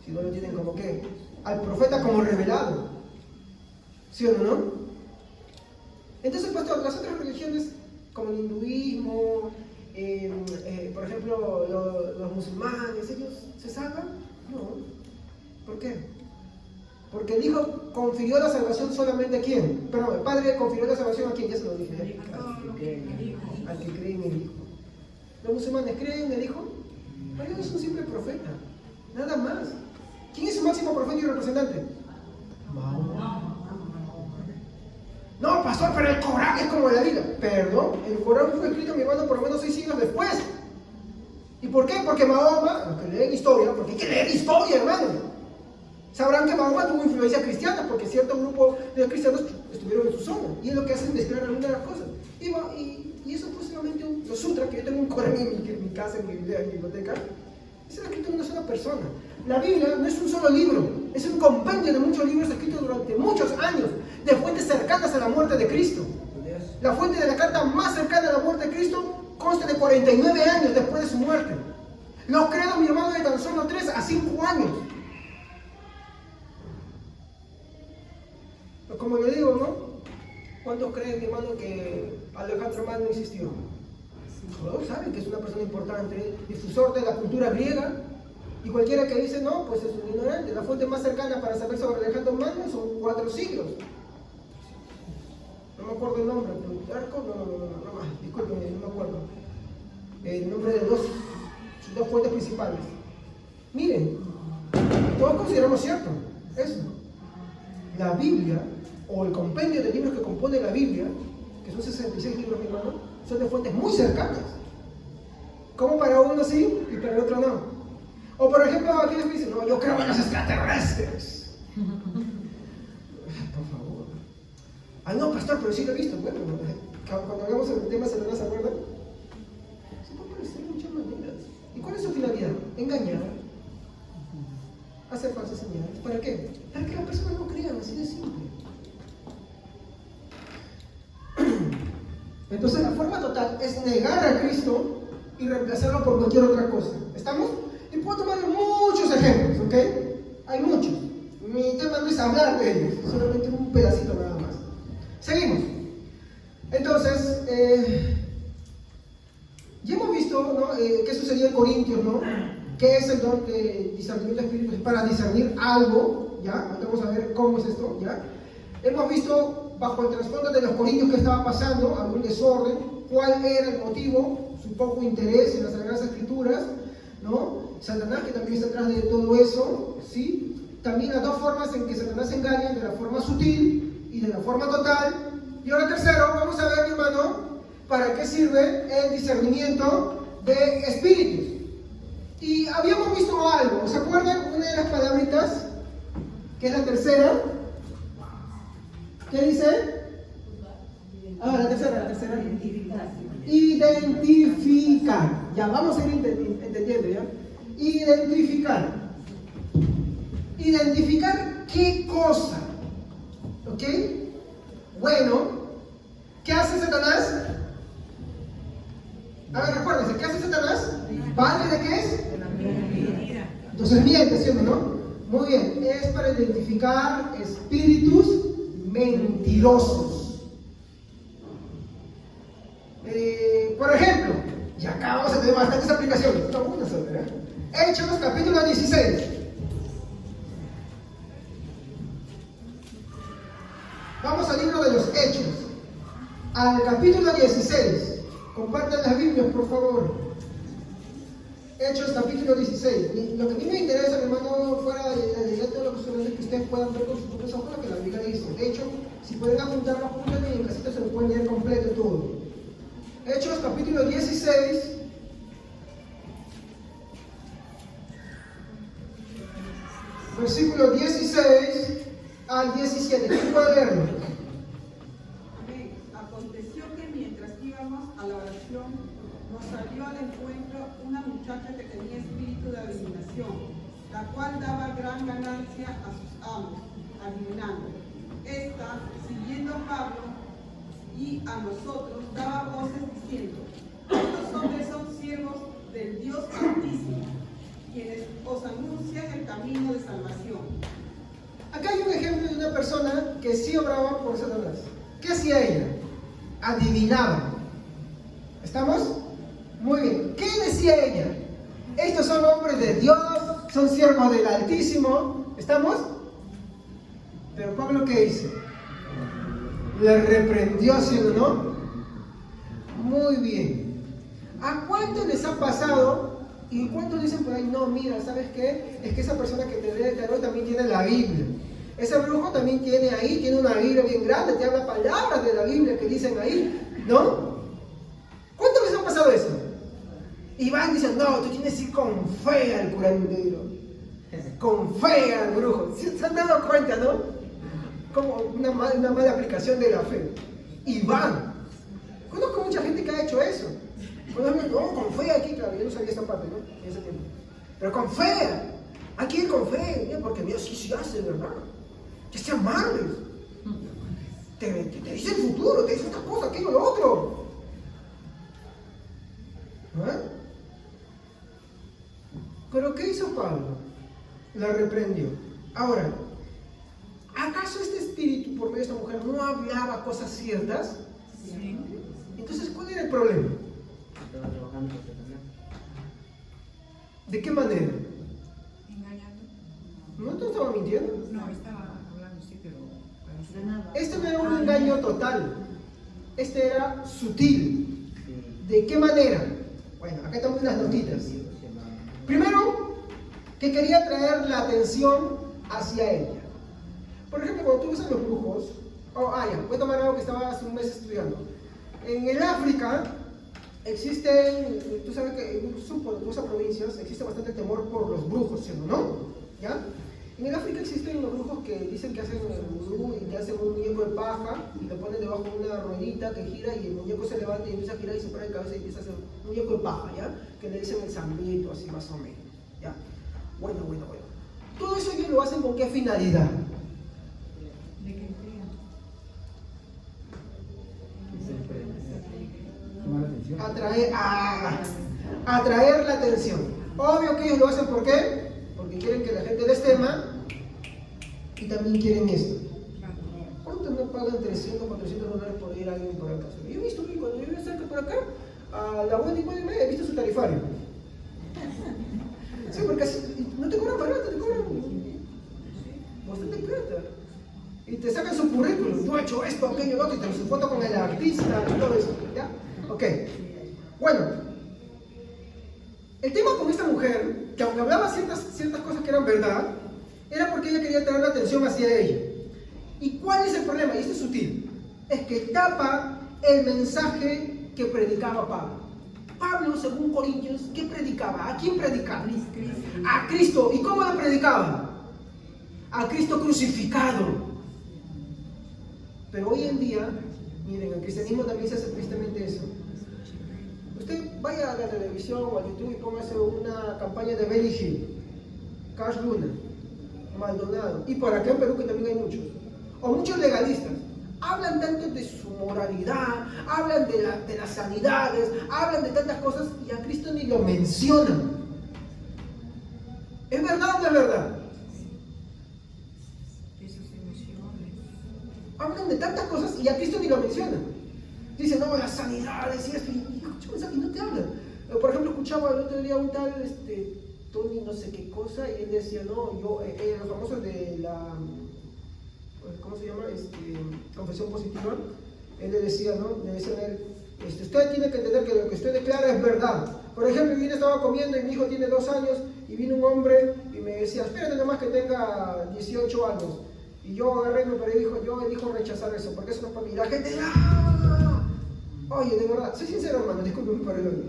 sino lo tienen como ¿qué? Al profeta como revelado. ¿Sí o no? Entonces, pastor, las otras religiones, como el hinduismo, por ejemplo, los musulmanes, ¿ellos se salvan? No. ¿Por qué? Porque el Hijo confirió la salvación solamente a quién. Perdón, el Padre confirió la salvación a quién, ya se lo dije. Al que cree en el Hijo. ¿Los musulmanes creen en el Hijo? Pero ellos es un simple profeta, nada más. ¿Quién es su máximo profeta y representante? Mahoma. No, pastor, pero el Corán es como la Biblia. Perdón, el Corán fue escrito, mi hermano, por lo menos 6 siglos después. ¿Y por qué? Porque Mahoma, los que leen historia, porque hay que leer historia, hermano. Sabrán que Mahoma tuvo influencia cristiana, porque cierto grupo de cristianos estuvieron en su zona. Y es lo que hacen mezclar algunas de las cosas. Y eso fue solamente los sutras, que yo tengo un Corán en mi casa, en mi biblioteca. Eso era escrito en una sola persona. La Biblia no es un solo libro, es un compendio de muchos libros escritos durante muchos años, de fuentes cercanas a la muerte de Cristo. La fuente de la carta más cercana a la muerte de Cristo consta de 49 años después de su muerte. Los credos, mi hermano, de tan solo 3 a 5 años. Como le digo, ¿no? ¿Cuántos creen, mi hermano, que Alejandro Magno existió? Todos saben que es una persona importante, difusor de la cultura griega. Y cualquiera que dice no, pues es un ignorante. La fuente más cercana para saber sobre Alejandro Magno son 4 siglos. No me acuerdo el nombre, Plutarco, no, disculpen, no me acuerdo. El nombre de sus dos fuentes principales. Miren, todos consideramos cierto eso. La Biblia, o el compendio de libros que compone la Biblia, que son 66 libros, mi hermano, son de fuentes muy cercanas. Como para uno sí y para el otro no. O por ejemplo, aquellos que dicen, no, yo creo en los extraterrestres. Por favor. Ah, no, pastor, pero sí lo he visto. Bueno, cuando hablamos sobre el tema, ¿se lo acuerdan? Se puede parecer de muchas maneras. ¿Y cuál es su finalidad? Engañar. Hacer falsas señales. ¿Para qué? Para que las personas no crean, así de simple. Entonces la forma total es negar a Cristo y reemplazarlo por cualquier otra cosa. ¿Estamos? Y puedo tomar muchos ejemplos, ¿ok? Hay muchos. Mi tema no es hablar de ellos, solamente un pedacito nada más. Seguimos. Entonces, ya hemos visto, ¿no? Qué sucedió en Corintios, ¿no? ¿Qué es el don de discernimiento de espíritus? Para discernir algo, ¿ya? Vamos a ver cómo es esto, ¿ya? Hemos visto bajo el trasfondo de los corintios qué estaba pasando, algún desorden, cuál era el motivo, su poco interés en las Sagradas Escrituras, ¿no? Satanás, que también está atrás de todo eso, ¿sí? También las dos formas en que Satanás engaña, de la forma sutil y de la forma total. Y ahora tercero, vamos a ver, mi hermano, para qué sirve el discernimiento de espíritus. Y habíamos visto algo, ¿se acuerdan? Una de las palabritas, que es la tercera. ¿Qué dice? Ah, la tercera. Identificar. Ya, vamos a ir entendiendo, ¿ya? Identificar. ¿Identificar qué cosa? ¿Ok? Bueno, ¿qué hace Satanás? A ver, recuérdense, ¿qué hace Satanás? ¿Padre de qué es? Entonces miente, ¿sí o no? Muy bien, es para identificar espíritus mentirosos. Por ejemplo, y acá vamos a tener bastantes aplicaciones, no una sola, ¿verdad? Hechos capítulo 16. Vamos al libro de los Hechos, al capítulo 16. Compartan las Biblias, por favor. Hechos capítulo 16. Y lo que a mí me interesa, mi hermano, fuera de todo lo que son es que ustedes puedan ver con sus propios ojos lo que la Biblia dice. De hecho, si pueden apuntarlo, apúntenlo y en casita se lo pueden leer completo todo. Hechos capítulo 16. Versículo 16 al 17. ¿Quién puede leerlo? Amén. Aconteció que mientras íbamos a la oración, nos salió al encuentro una muchacha que tenía espíritu de adivinación, la cual daba gran ganancia a sus amos, adivinando. Esta, siguiendo a Pablo y a nosotros, daba voces diciendo: estos hombres son siervos del Dios Altísimo, quienes os anuncian el camino de salvación. Acá hay un ejemplo de una persona que sí obraba por Satanás. ¿Qué hacía ella? Adivinaba. ¿Estamos? Muy bien. ¿Qué decía ella? Estos son hombres de Dios, son siervos del Altísimo. ¿Estamos? Pero Pablo, ¿qué hizo? Le reprendió, ¿sí o no? Muy bien. ¿A cuántos les ha pasado? ¿Y cuántos dicen por ahí, no, mira, ¿sabes qué? Es que esa persona que te lee el tarot también tiene la Biblia. Ese brujo también tiene una Biblia bien grande, te habla palabras de la Biblia que dicen ahí, ¿no? ¿Cuántos les ha pasado eso? Y van y dicen, no, tú tienes que ir con fe al curandero, con fe al brujo. ¿Se han dado cuenta, no? Como una mala aplicación de la fe. Y van. Conozco mucha gente que ha hecho eso. No, con fe aquí, claro, yo no sabía esta parte, ¿no? En ese tiempo. Pero con fe, aquí con fe, mira, porque Dios sí hace, ¿verdad? Que se amables. Te dice el futuro, te dice esta cosa, aquello, lo otro. ¿Eh? Pero ¿qué hizo Pablo? La reprendió. Ahora, ¿acaso este espíritu por medio de esta mujer no hablaba cosas ciertas? Sí. Entonces, ¿cuál era el problema? Estaba trabajando con Satanás. ¿De qué manera? Engañando. ¿No te estaba mintiendo? No, estaba hablando, sí, pero ganaba. Este no era un engaño total. este era sutil. ¿De qué manera? Bueno, acá están unas notitas. Primero, que quería atraer la atención hacia ella. Por ejemplo, cuando tú ves a los brujos, voy a tomar algo que estaba hace un mes estudiando. En el África existen, tú sabes que en esas provincias existe bastante temor por los brujos, ¿cierto? ¿No? ¿Ya? En el África existen los brujos que dicen que hacen vudú y que hacen un muñeco de paja y lo ponen debajo de una ruedita que gira y el muñeco se levanta y empieza a girar y se pone de cabeza y empieza a hacer un muñeco de paja, ¿ya? Que le dicen el sambrito, así más o menos, ¿ya? Bueno. Todo eso ellos lo hacen con qué finalidad. De que crean. Llamar la atención. Atraer la atención. Obvio que ellos lo hacen, ¿por qué? Porque quieren que la gente les tema y también quieren esto. ¿Cuánto no pagan $300, $400 por ir a alguien por acá? Yo he visto que cuando yo me acerco por acá, a la buena y media he visto su tarifario. Sí, porque así, no te cobran barato, te cobran bastante plata. Y te sacan su currículum, tú has hecho esto, aquello, lo otro, y te su foto con el artista y todo eso, ¿ya? Ok. Bueno, el tema con esta mujer, que aunque hablaba ciertas cosas que eran verdad, era porque ella quería traer la atención hacia ella. ¿Y cuál es el problema? Y esto es sutil. Es que tapa el mensaje que predicaba Pablo. Pablo, según Corintios, ¿qué predicaba? ¿A quién predicaba? A Cristo. ¿Y cómo lo predicaba? A Cristo crucificado. Pero hoy en día, miren, el cristianismo también se hace tristemente eso. Usted vaya a la televisión o a YouTube y póngase una campaña de Benny Hill, Cash Luna, Maldonado, y por acá en Perú que también hay muchos, o muchos legalistas. Hablan tanto de su moralidad, hablan de las sanidades, hablan de tantas cosas y a Cristo ni lo mencionan. ¿Es verdad o no es verdad? De sus emociones. Hablan de tantas cosas y a Cristo ni lo mencionan. Dicen, no, las sanidades y esto, y no te hablan. Por ejemplo, escuchaba el otro día un tal Tony no sé qué cosa, y él decía, no, yo, los famosos de la, ¿cómo se llama? Confesión positiva, él le decía, ¿no? Le decía a él, usted tiene que entender que lo que usted declara es verdad. Por ejemplo, yo estaba comiendo y mi hijo tiene 2 años, y vino un hombre y me decía, espérate nomás que tenga 18 años. Y yo agarré y me paré y dijo, yo elijo rechazar eso, porque eso no es para mí. La gente, ¡ah! Oye, de verdad, soy sincero, hermano, discúlpeme por el odio.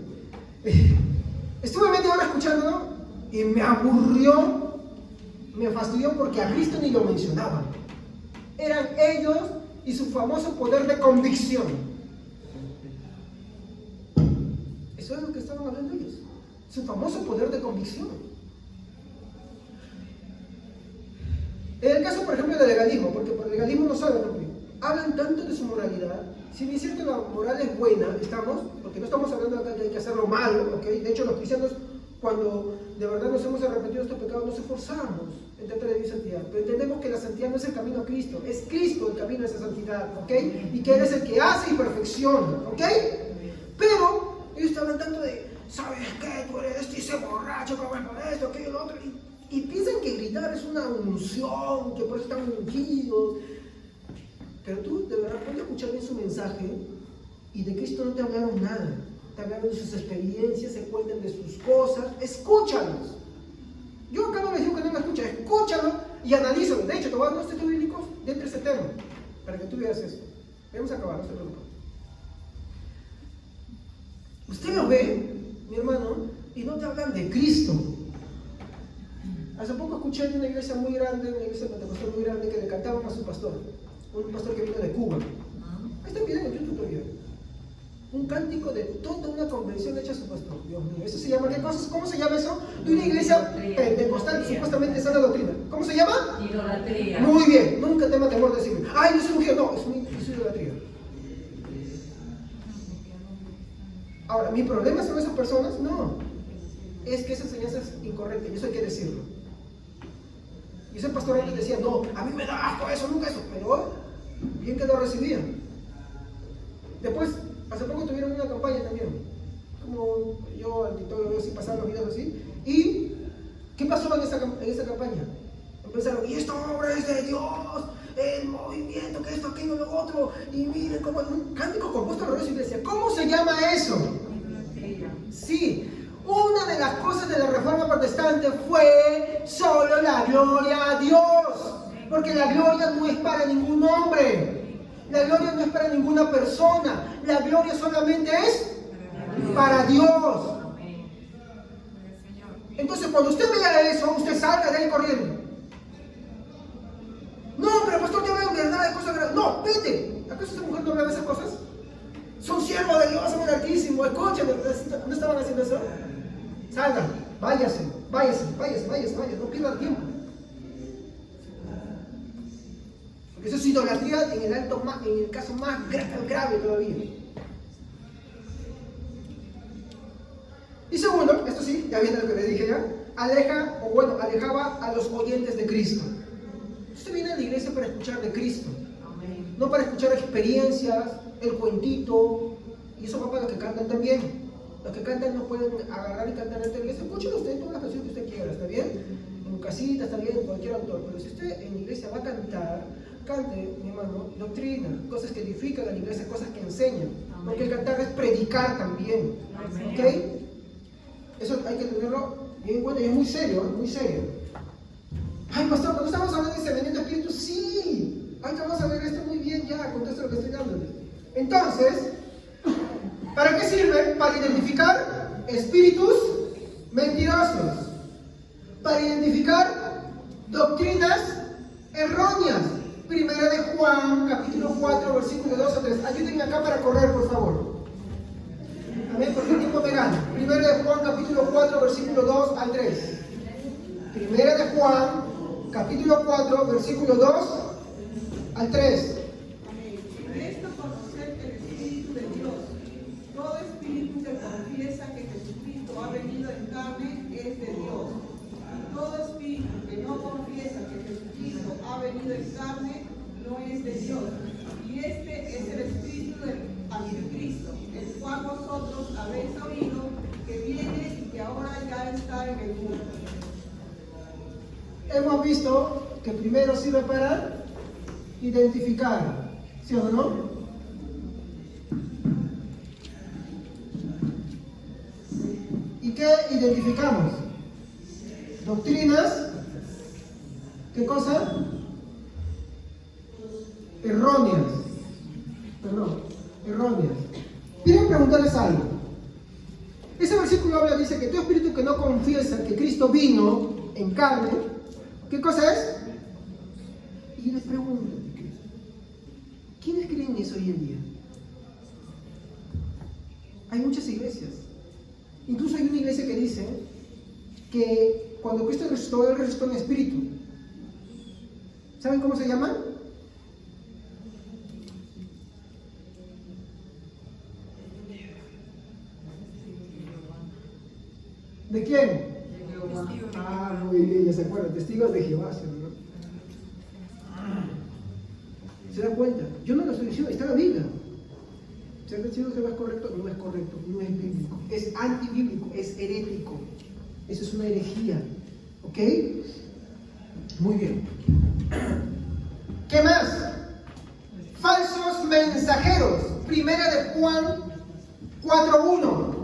Estuve media hora escuchándolo y me aburrió, me fastidió porque a Cristo ni lo mencionaban. Eran ellos y su famoso poder de convicción. Eso es lo que estaban hablando ellos, su famoso poder de convicción. En el caso, por ejemplo, del legalismo, porque por el legalismo no saben, hablan tanto de su moralidad. Si bien es cierto la moral es buena, porque no estamos hablando acá que hay que hacerlo malo, ¿ok? De hecho, los cristianos, cuando de verdad nos hemos arrepentido de estos pecados, nos esforzamos en tratar de vivir santidad. Pero entendemos que la santidad no es el camino a Cristo, es Cristo el camino a esa santidad, ¿ok? Y que Él es el que hace y perfecciona, ¿ok? Pero ellos te hablan tanto de, ¿sabes qué? Tú eres ese borracho, ¿cómo es por esto, aquello, lo otro? Y piensan que gritar es una unción, que por eso están ungidos. Pero tú, de verdad, puedes escuchar bien su mensaje y de Cristo no te hablaron nada. Te hablaron de sus experiencias, se cuentan de sus cosas. Escúchalos. Yo acá no les digo que no me escuchen, escúchalo y analízalo. De hecho, te voy a dar unos textos bíblicos dentro de ese tema, para que tú veas eso. Vamos a acabar, no se preocupen. Usted lo ve, mi hermano, y no te hablan de Cristo. Hace poco escuché en una iglesia muy grande, una iglesia pentecostal muy grande, que le cantaban a su pastor, un pastor que vino de Cuba. Ahí está bien en YouTube todavía. Un cántico de toda una convención hecha a su pastor. Dios mío, ¿eso se llama qué cosas? ¿Cómo se llama eso? De una iglesia pentecostal supuestamente sana doctrina. ¿Cómo se llama? Idolatría. Muy bien, nunca tema temor de decirme, ay, yo soy ungido. No, es idolatría. Ahora, ¿mi problema son esas personas? No. Es que esa enseñanza es incorrecta y eso hay que decirlo. Y ese pastor antes decía, no, a mí me da asco eso, nunca eso, pero bien que lo recibían. Después, hace poco tuvieron una campaña también, como yo al TikTok veo así, pasar los videos así, y ¿qué pasó en esa campaña? Empezaron, y esta obra es de Dios, el movimiento, que esto, aquello, lo otro, y miren cómo un cántico compuesto las cosas de la Reforma Protestante fue solo la gloria a Dios. Porque la gloria no es para ningún hombre. La gloria no es para ninguna persona. La gloria solamente es para Dios. Entonces, cuando usted vea eso, usted salga de ahí corriendo. No, pero pastor, yo veo verdad de cosas graves. No, vete. ¿Acaso esa mujer no habla de esas cosas? Son siervos de Dios, son el Altísimo. Escuchen, ¿no estaban haciendo eso? Salgan, váyase, no pierdan tiempo. Porque eso es idolatría en el caso más grave todavía. Y segundo, esto sí, ya viene lo que le dije ya, alejaba a los oyentes de Cristo. Usted viene a la iglesia para escuchar de Cristo, no para escuchar experiencias, el cuentito, y eso va para los que cantan también. Los que cantan no pueden agarrar y cantar en la iglesia. Escuchen usted todas las canciones que usted quiera, ¿está bien? En casita, está bien, en cualquier autor. Pero si usted en la iglesia va a cantar, cante, mi hermano, doctrina, cosas que edifican a la iglesia, cosas que enseñan. Porque el cantar es predicar también. ¿Ok? Eso hay que tenerlo bien en cuenta y es muy serio, muy serio. Ay, pastor, cuando estamos hablando de discernimiento de espíritu, sí. Ay, vamos a ver esto muy bien ya, contesto lo que estoy dándole. Entonces, ¿para qué sirve? Para identificar espíritus mentirosos. Para identificar doctrinas erróneas. Primera de Juan, capítulo 4, versículo 2 a 3. Ayúdenme acá para correr, por favor. Amén, porque el tiempo me gana. Primera de Juan, capítulo 4, versículo 2 al 3. Primera de Juan, capítulo 4, versículo 2 al 3. En esto conocer el Espíritu de Dios. Todo espíritu que confiesa que Jesucristo ha venido en carne es de Dios. Y todo espíritu que no confiesa que Jesucristo ha venido en carne no es de Dios. Y este es el espíritu del anticristo, el cual vosotros habéis oído que viene y que ahora ya está en el mundo. Hemos visto que primero sirve para identificar, ¿sí o no? ¿Y qué identificamos? Doctrinas, ¿qué cosa? Erróneas. Quiero preguntarles algo. Ese versículo dice que todo espíritu que no confiesa que Cristo vino en carne, ¿qué cosa es? Y yo les pregunto, ¿quiénes creen eso hoy en día? Hay muchas iglesias. Incluso hay una iglesia que dice que cuando Cristo resucitó, Él resucitó en espíritu. ¿Saben cómo se llama? ¿De quién? Ah, muy bien, ya se acuerdan, testigos de Jehová, ¿no? ¿Se dan cuenta? Yo no lo estoy diciendo, está en la Biblia. ¿Ser testigo de Jehová es correcto? No es correcto, no es bíblico, es antibíblico, es herético. Eso es una herejía, ¿ok? Muy bien. ¿Qué más? Falsos mensajeros. Primera de Juan 4:1.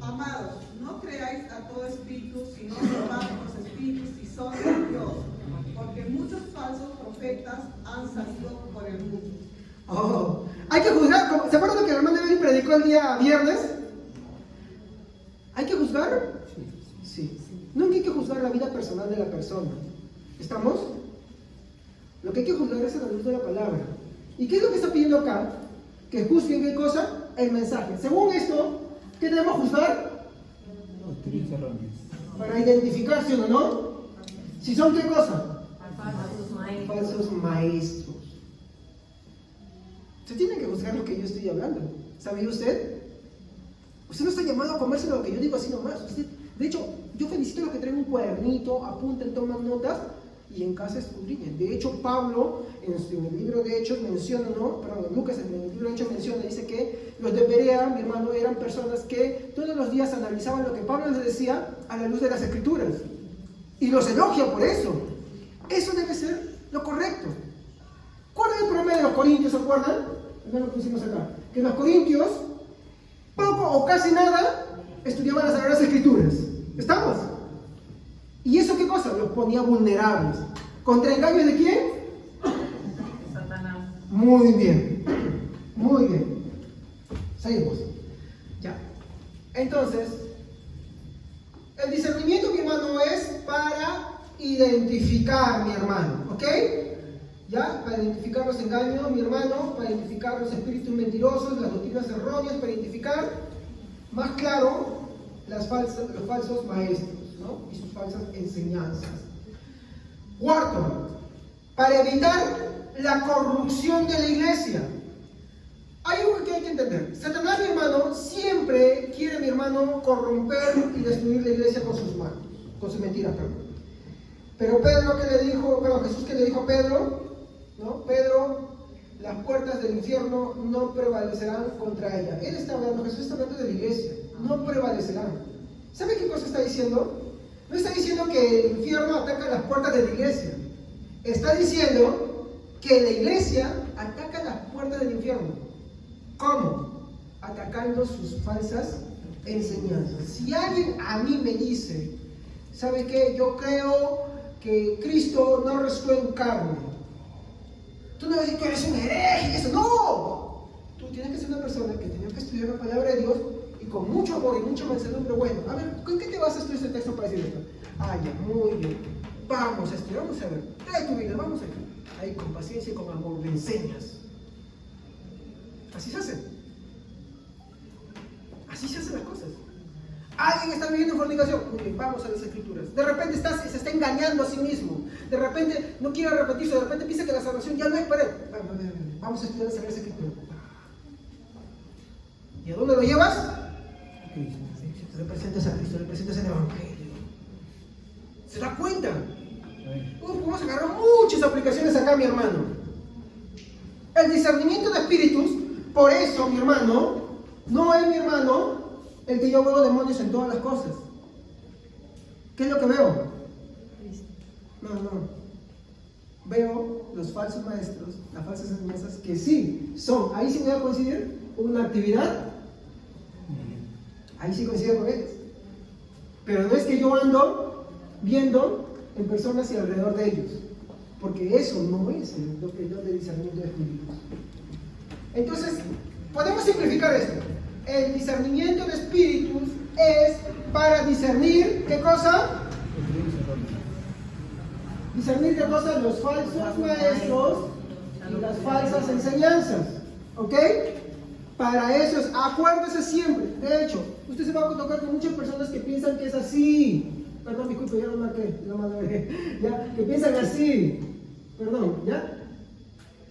Amados, no creáis a todo espíritu, sino probad los espíritus si son de Dios, porque muchos falsos profetas han salido por el mundo. Oh, hay que juzgar. ¿Se acuerdan que el hermano Evelyn predicó el día viernes? ¿Hay que juzgar? Sí. Nunca hay que juzgar la vida personal de la persona. ¿Estamos? Lo que hay que juzgar es a la luz de la palabra. ¿Y qué es lo que está pidiendo acá? Que juzguen qué cosa? El mensaje. Según esto, ¿qué debemos juzgar? Doctrinas erróneas. Para identificar si o no. Si son qué cosa? Falsos maestros. Usted tiene que juzgar lo que yo estoy hablando. ¿Sabía usted? Usted no está llamado a comerse lo que yo digo así nomás. Usted, de hecho, yo felicito a los que traen un cuadernito, apunten, toman notas y en casa escudriñen. De hecho, Pablo, en el libro de Hechos, menciona, ¿no? Perdón, Lucas en el libro de Hechos menciona, dice que los de Berea, mi hermano, eran personas que todos los días analizaban lo que Pablo les decía a la luz de las Escrituras. Y los elogia por eso. Eso debe ser lo correcto. Corintios, ¿se acuerdan? No lo pusimos acá. Que los corintios, poco o casi nada, estudiaban las Sagradas Escrituras. ¿Estamos? ¿Y eso qué cosa? Los ponía vulnerables. ¿Contra engaños de quién? Satanás. Muy bien. Muy bien. Seguimos. Ya. Entonces, el discernimiento, mi hermano, es para identificar, mi hermano. ¿Ok? ¿Ya? Para identificar los engaños, mi hermano, para identificar los espíritus mentirosos, las doctrinas erróneas, para identificar, más claro, los falsos maestros, ¿no? Y sus falsas enseñanzas. Cuarto, para evitar la corrupción de la iglesia. Hay algo que hay que entender. Satanás, mi hermano, siempre quiere, mi hermano, corromper y destruir la iglesia con sus manos, con sus mentiras, perdón. Pero Jesús que le dijo a Pedro, ¿no? Pedro, las puertas del infierno no prevalecerán contra ella. Él está hablando, Jesús está hablando de la iglesia, no prevalecerán. ¿Sabe qué cosa está diciendo? No está diciendo que el infierno ataca las puertas de la iglesia. Está diciendo que la iglesia ataca las puertas del infierno. ¿Cómo? Atacando sus falsas enseñanzas. Si alguien a mí me dice, ¿sabe qué? Yo creo que Cristo no resucitó en carne. Tú no vas a decir que eres un hereje, eso no. Tú tienes que ser una persona que tiene que estudiar la palabra de Dios y con mucho amor y mucha mansedumbre. Bueno, a ver, ¿con qué te vas a estudiar este texto para decir esto? Ah, ya, muy bien. Vamos a estudiar, vamos a ver. Trae tu vida, vamos aquí. Ahí con paciencia y con amor me enseñas. Así se hace. Así se hacen las cosas. Alguien está viviendo en fornicación. Muy bien, vamos a las escrituras. De repente se está engañando a sí mismo. De repente no quiere arrepentirse. De repente piensa que la salvación ya no es para él. Vamos a estudiar las Sagradas Escrituras. ¿Y a dónde lo llevas? A Cristo. Le presentas a Cristo, le presentas el Evangelio. ¿Se da cuenta? Vamos a agarrar muchas aplicaciones acá, mi hermano. El discernimiento de espíritus, por eso, mi hermano, no es, mi hermano, el que yo veo demonios en todas las cosas. ¿Qué es lo que veo? No. Veo los falsos maestros, las falsas enseñanzas, que sí son, ahí sí me voy a coincidir, una actividad. Ahí sí coincido con ellos. Pero no es que yo ando viendo en personas y alrededor de ellos. Porque eso no es lo que yo de discernimiento de espíritus. Entonces, podemos simplificar esto. El discernimiento de espíritus es para discernir, ¿qué cosa? Discernir, ¿qué cosa? Los falsos maestros y las falsas enseñanzas. ¿Ok? Para eso es, acuérdese siempre. De hecho, usted se va a tocar con muchas personas que piensan que es así. Perdón, disculpe, ya lo marqué, ¿ya? Que piensan así. Perdón, ¿ya?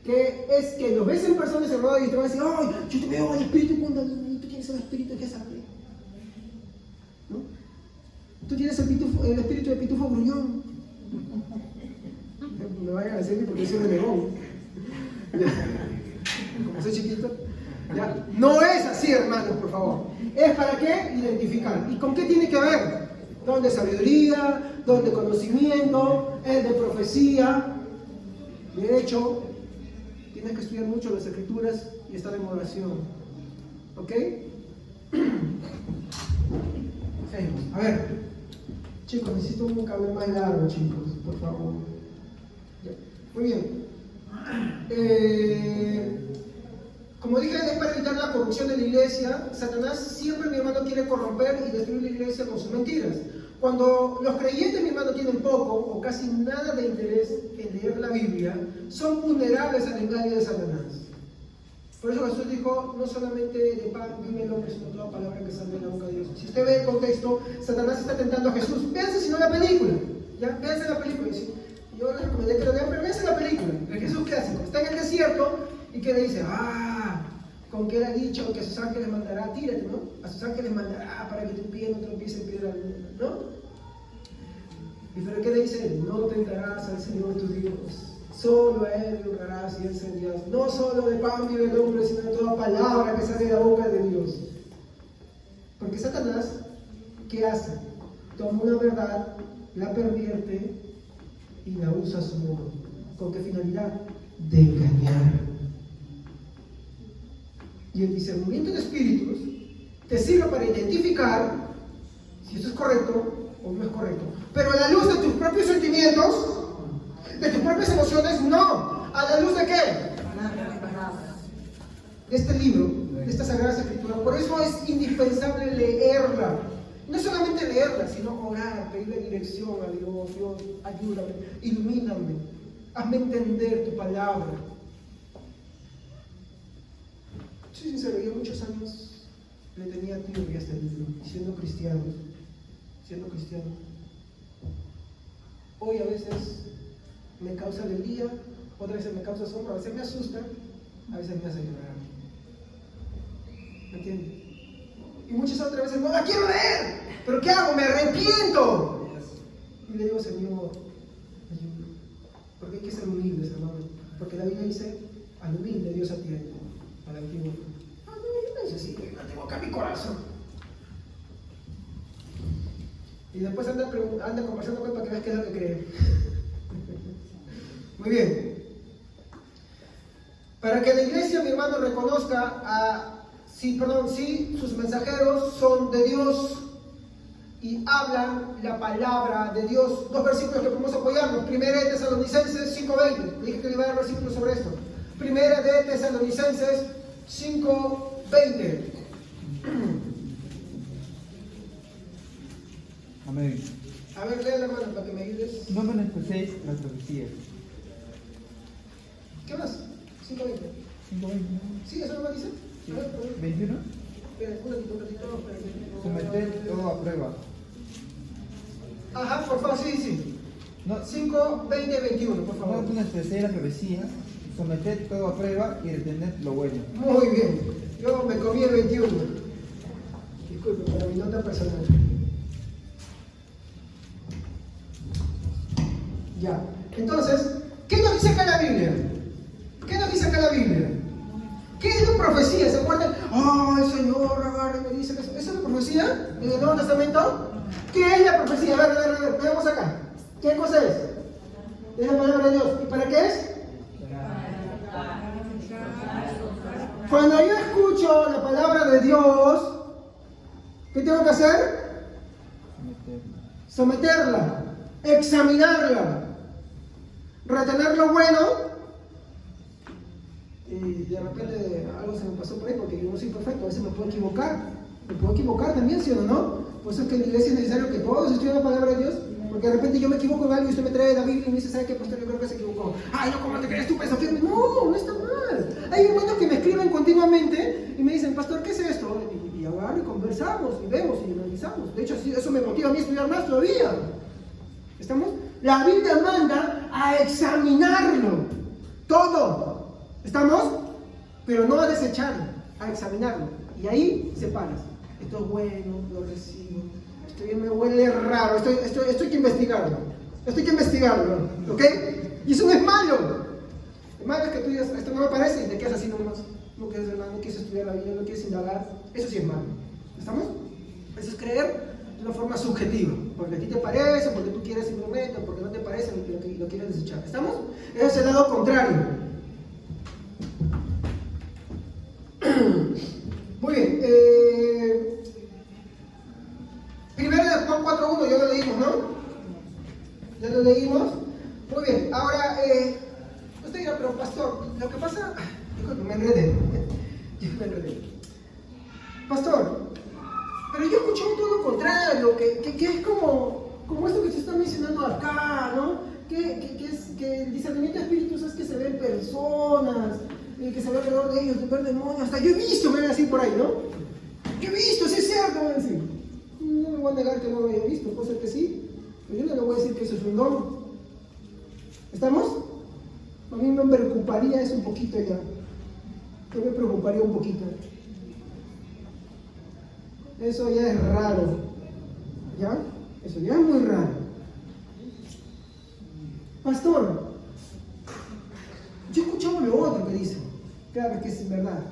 Que es que lo ves en personas erradas y te van a decir, ¡ay, yo te veo el espíritu cuando tú tienes el espíritu de esa, ¿no? Tú tienes el espíritu de pitufo gruñón. Me vayan a decir porque soy renegón. Como soy chiquito. ¿Ya? No es así, hermanos, por favor. ¿Es para qué? Identificar. ¿Y con qué tiene que ver? Don de sabiduría, don de conocimiento, el de profecía. De hecho, tienes que estudiar mucho las escrituras y estar en oración. ¿Ok? Seguimos. A ver, chicos, necesito un cabello más largo, chicos, por favor. Ya. Muy bien. Como dije, es para evitar la corrupción de la iglesia. Satanás siempre, mi hermano, quiere corromper y destruir la iglesia con sus mentiras. Cuando los creyentes, mi hermano, tienen poco o casi nada de interés en leer la Biblia, son vulnerables al engaño de Satanás. Por eso Jesús dijo, no solamente de pan vive el hombre, sino toda palabra que sale de la boca de Dios. Si usted ve el contexto, Satanás está tentando a Jesús. Véanse si no la película. ¿Ya? Véanse la película. Yo les recomendé que lo vean, pero véanse la película. El Jesús clásico. Está en el desierto y que le dice, con que él ha dicho que a sus ángeles mandará, tírate, ¿no? A sus ángeles mandará para que tu pie no tropiece en piedra alguna, ¿no? ¿Y pero qué le dice él? No tentarás al Señor tu Dios, solo a Él le honrarás y Él será Dios. No solo de pan vive el hombre, sino de toda palabra que sale de la boca de Dios. Porque Satanás, ¿qué hace? Toma una verdad, la pervierte y la usa a su modo. ¿Con qué finalidad? De engañar. Y el discernimiento de espíritus te sirve para identificar si esto es correcto o no es correcto. Pero a la luz de tus propios sentimientos, de tus propias emociones, no. ¿A la luz de qué? De este libro, de esta Sagrada Escritura. Por eso es indispensable leerla. No solamente leerla, sino orar, pedirle dirección a Dios. Dios, ayúdame, ilumíname, hazme entender tu palabra. Soy sincero, yo muchos años le tenía tirria a este libro, siendo cristiano. Hoy a veces me causa alegría, otras veces me causa asombro, a veces me asusta, a veces me hace llorar. ¿Me entiendes? Y muchas otras veces no la quiero leer, pero ¿qué hago? Me arrepiento. Y le digo, Señor, ayúdame. Porque hay que ser humildes, hermano. Porque la Biblia dice, al humilde Dios atiende, al antiguo. No, yo necesito, yo tengo acá mi corazón. Y después anda conversando con él para que veas qué es lo que cree. Muy bien. Para que la iglesia, mi hermano, reconozca si sus mensajeros son de Dios y hablan la palabra de Dios. Dos versículos que podemos apoyarnos. Primera de Tesalonicenses 5:20. Dije que le iba a dar versículos sobre esto. Primera de Tesalonicenses 5:20. Amén. A ver, léela, hermano, para que me ayudes. No menospreciéis las profecías. ¿Qué más? 5:20. 5:20. ¿Sí? ¿Eso no me dice? Sí. A ver, por favor. 21. Espera, un ratito. Someted todo a prueba. Ajá, por favor, sí. No, 5, 20, 21, por no favor. menospreciéis las profecías. Someted todo a prueba y retened lo bueno. Muy bien. Yo me comí el 21. Disculpe, para mi nota personal. Ya. Entonces, ¿qué nos dice acá la Biblia? ¿Qué es la profecía? ¿Se acuerdan? El Señor agarra y me dice que eso. ¿Esa es la profecía en el Nuevo Testamento? ¿Qué es la profecía? A ver, veamos acá. ¿Qué cosa es? Es la palabra de Dios. ¿Y para qué es? Cuando yo escucho la palabra de Dios, ¿qué tengo que hacer? Someterla, examinarla, retener lo bueno. Y de repente algo se me pasó por ahí porque yo no soy perfecto, a veces me puedo equivocar también, ¿sí o no? Por eso es que en la iglesia es necesario que todos estudien la palabra de Dios, porque de repente yo me equivoco en algo y usted me trae la Biblia y me dice, ¿sabe qué, pastor? Yo creo que se equivocó. Ay, no, ¿cómo te crees tú, peso firme? No está mal. Hay hermanos que me escriben continuamente y me dicen, pastor, ¿qué es esto? Y agarro y conversamos y vemos y analizamos. De hecho, eso me motiva a mí a estudiar más todavía. ¿Estamos? La Biblia manda a examinarlo todo. ¿Estamos? Pero no a desecharlo, a examinarlo. Y ahí separas. Esto es bueno, lo recibo. Esto bien me huele raro. Esto hay que investigarlo. ¿Ok? Y eso no es malo. Lo malo es que tú digas, esto no me parece y te quedas así nomás. No quieres, hermano, no quieres estudiar la Biblia, no quieres indagar. Eso sí es malo. ¿Estamos? Eso es creer de una forma subjetiva. Porque a ti te parece, porque tú quieres simplemente, porque no te parece y lo quieres desechar. ¿Estamos? Ese es el lado contrario. Muy bien. Primero de Juan 4:1, ya lo leímos, ¿no? Ya lo leímos. Muy bien. Ahora, usted dirá, pero pastor, lo que pasa. Disculpe, me enredé. Pastor, pero yo he escuchado todo lo contrario, que es como esto que se está mencionando acá, ¿no? Que el discernimiento de espíritus es que se ven personas, que se ve alrededor de ellos, de ver demonios. Hasta yo he visto, me van a decir por ahí, ¿no? Yo he visto, sí es cierto, me van a decir. No me voy a negar que no lo haya visto, puede ser que sí, pero yo no le voy a decir que eso es un don. ¿Estamos? A mí me preocuparía eso un poquito ya. Yo me preocuparía un poquito. Eso ya es raro. ¿Ya? Eso ya es muy raro. Pastor, yo he escuchado lo otro que dice. Claro que es verdad.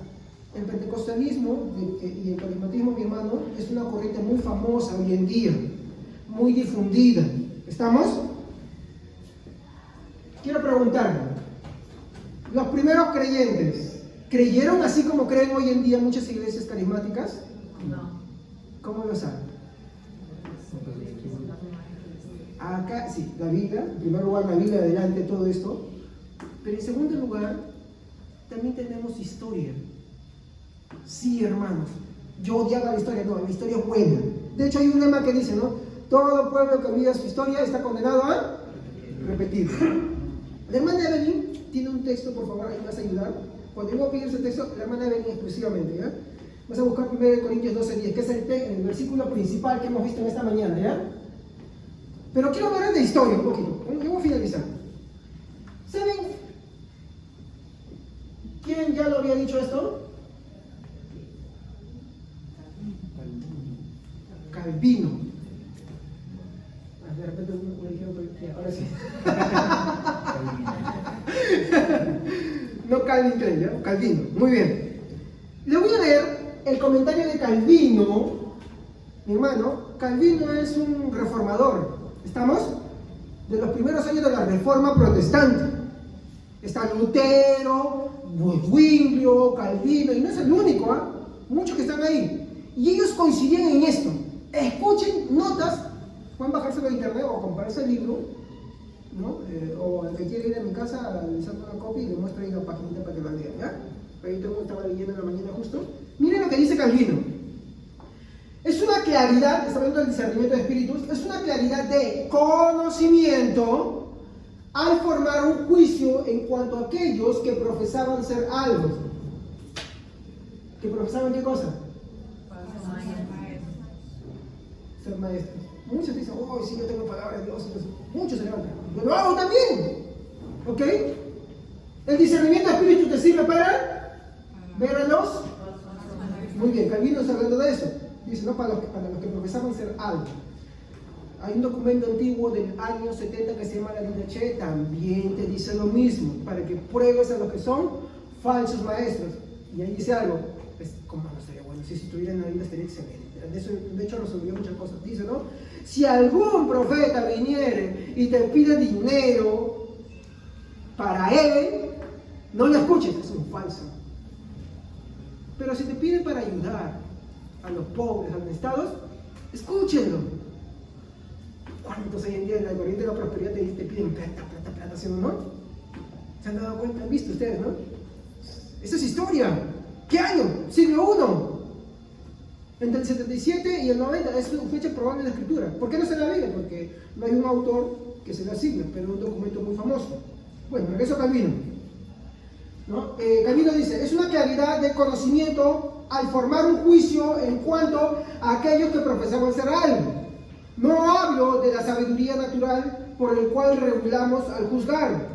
El pentecostalismo y el carismatismo, mi hermano, es una corriente muy famosa hoy en día, muy difundida. ¿Estamos? Quiero preguntarle, los primeros creyentes, ¿Creyeron así como creen hoy en día muchas iglesias carismáticas? No. ¿Cómo lo saben? Acá, sí, la Biblia, en primer lugar la Biblia adelante todo esto, pero en segundo lugar también tenemos historia. Sí, hermanos, yo odiaba la historia, no, la historia es buena. De hecho hay un lema que dice, ¿no? Todo pueblo que olvida su historia está condenado a repetir. La hermana Evelyn tiene un texto, por favor, ahí me vas a ayudar. Cuando yo voy a pedir ese texto, la hermana Evelyn exclusivamente, ¿ya? Vas a buscar 1 Corintios 12:10, que es el versículo principal que hemos visto en esta mañana, ¿ya? Pero quiero hablar de historia un poquito. Yo voy a finalizar. ¿Saben quién ya lo había dicho esto? Calvino. De repente me dijeron que ahora sí. No Calvin Klein, ¿ya? Calvino. Muy bien. Le voy a leer el comentario de Calvino. Mi hermano, Calvino es un reformador. ¿Estamos? De los primeros años de la Reforma Protestante. Está Lutero, Zwinglio, Calvino, y no es el único, ¿ah? Muchos que están ahí. Y ellos coincidían en esto. Escuchen notas, pueden bajárselo de internet o comprarse el libro, ¿no? O el que quiere ir a mi casa, le saco una copia y le muestro ahí la paginita para que la lean, ¿ya? Ahí todo estaba leyendo en la mañana justo. Miren lo que dice Calvino. Es una claridad, está hablando del discernimiento de espíritus, es una claridad de conocimiento al formar un juicio en cuanto a aquellos que profesaban ser algo. ¿Que profesaban qué cosa? Ser maestros. Muchos dicen, oh, sí, yo tengo palabra de Dios. Entonces, muchos se levantan. Yo lo hago también. ¿Ok? ¿El discernimiento de espíritu te sirve para ver a los? Muy bien, Calvino está hablando de eso. Dice, no, para los que profesaban ser algo. Hay un documento antiguo del año 70 que se llama la Didache, también te dice lo mismo, para que pruebes a los que son falsos maestros. Y ahí dice algo, pues, ¿cómo no estaría bueno? Si estuviera en la Biblia estaría excelente. De hecho resolvió muchas cosas. Dice, ¿no? Si algún profeta viniere y te pide dinero para él, no lo escuches, es un falso. Pero si te pide para ayudar a los pobres, a los necesitados, escúchenlo. ¿Cuántos hoy en día en la corriente de la prosperidad te piden plata, ¿sí o no? ¿Se han dado cuenta? ¿Han visto ustedes, no? Esa es historia. ¿Qué año? Siglo I. Entre el 77 y el 90 es una fecha probable de la escritura. ¿Por qué no se la Biblia? Porque no hay un autor que se la asigna, pero un documento muy famoso. Bueno, regreso a Calvino. ¿No? Calvino dice, es una claridad de conocimiento al formar un juicio en cuanto a aquellos que profesaban ser algo. No hablo de la sabiduría natural por el cual regulamos al juzgar.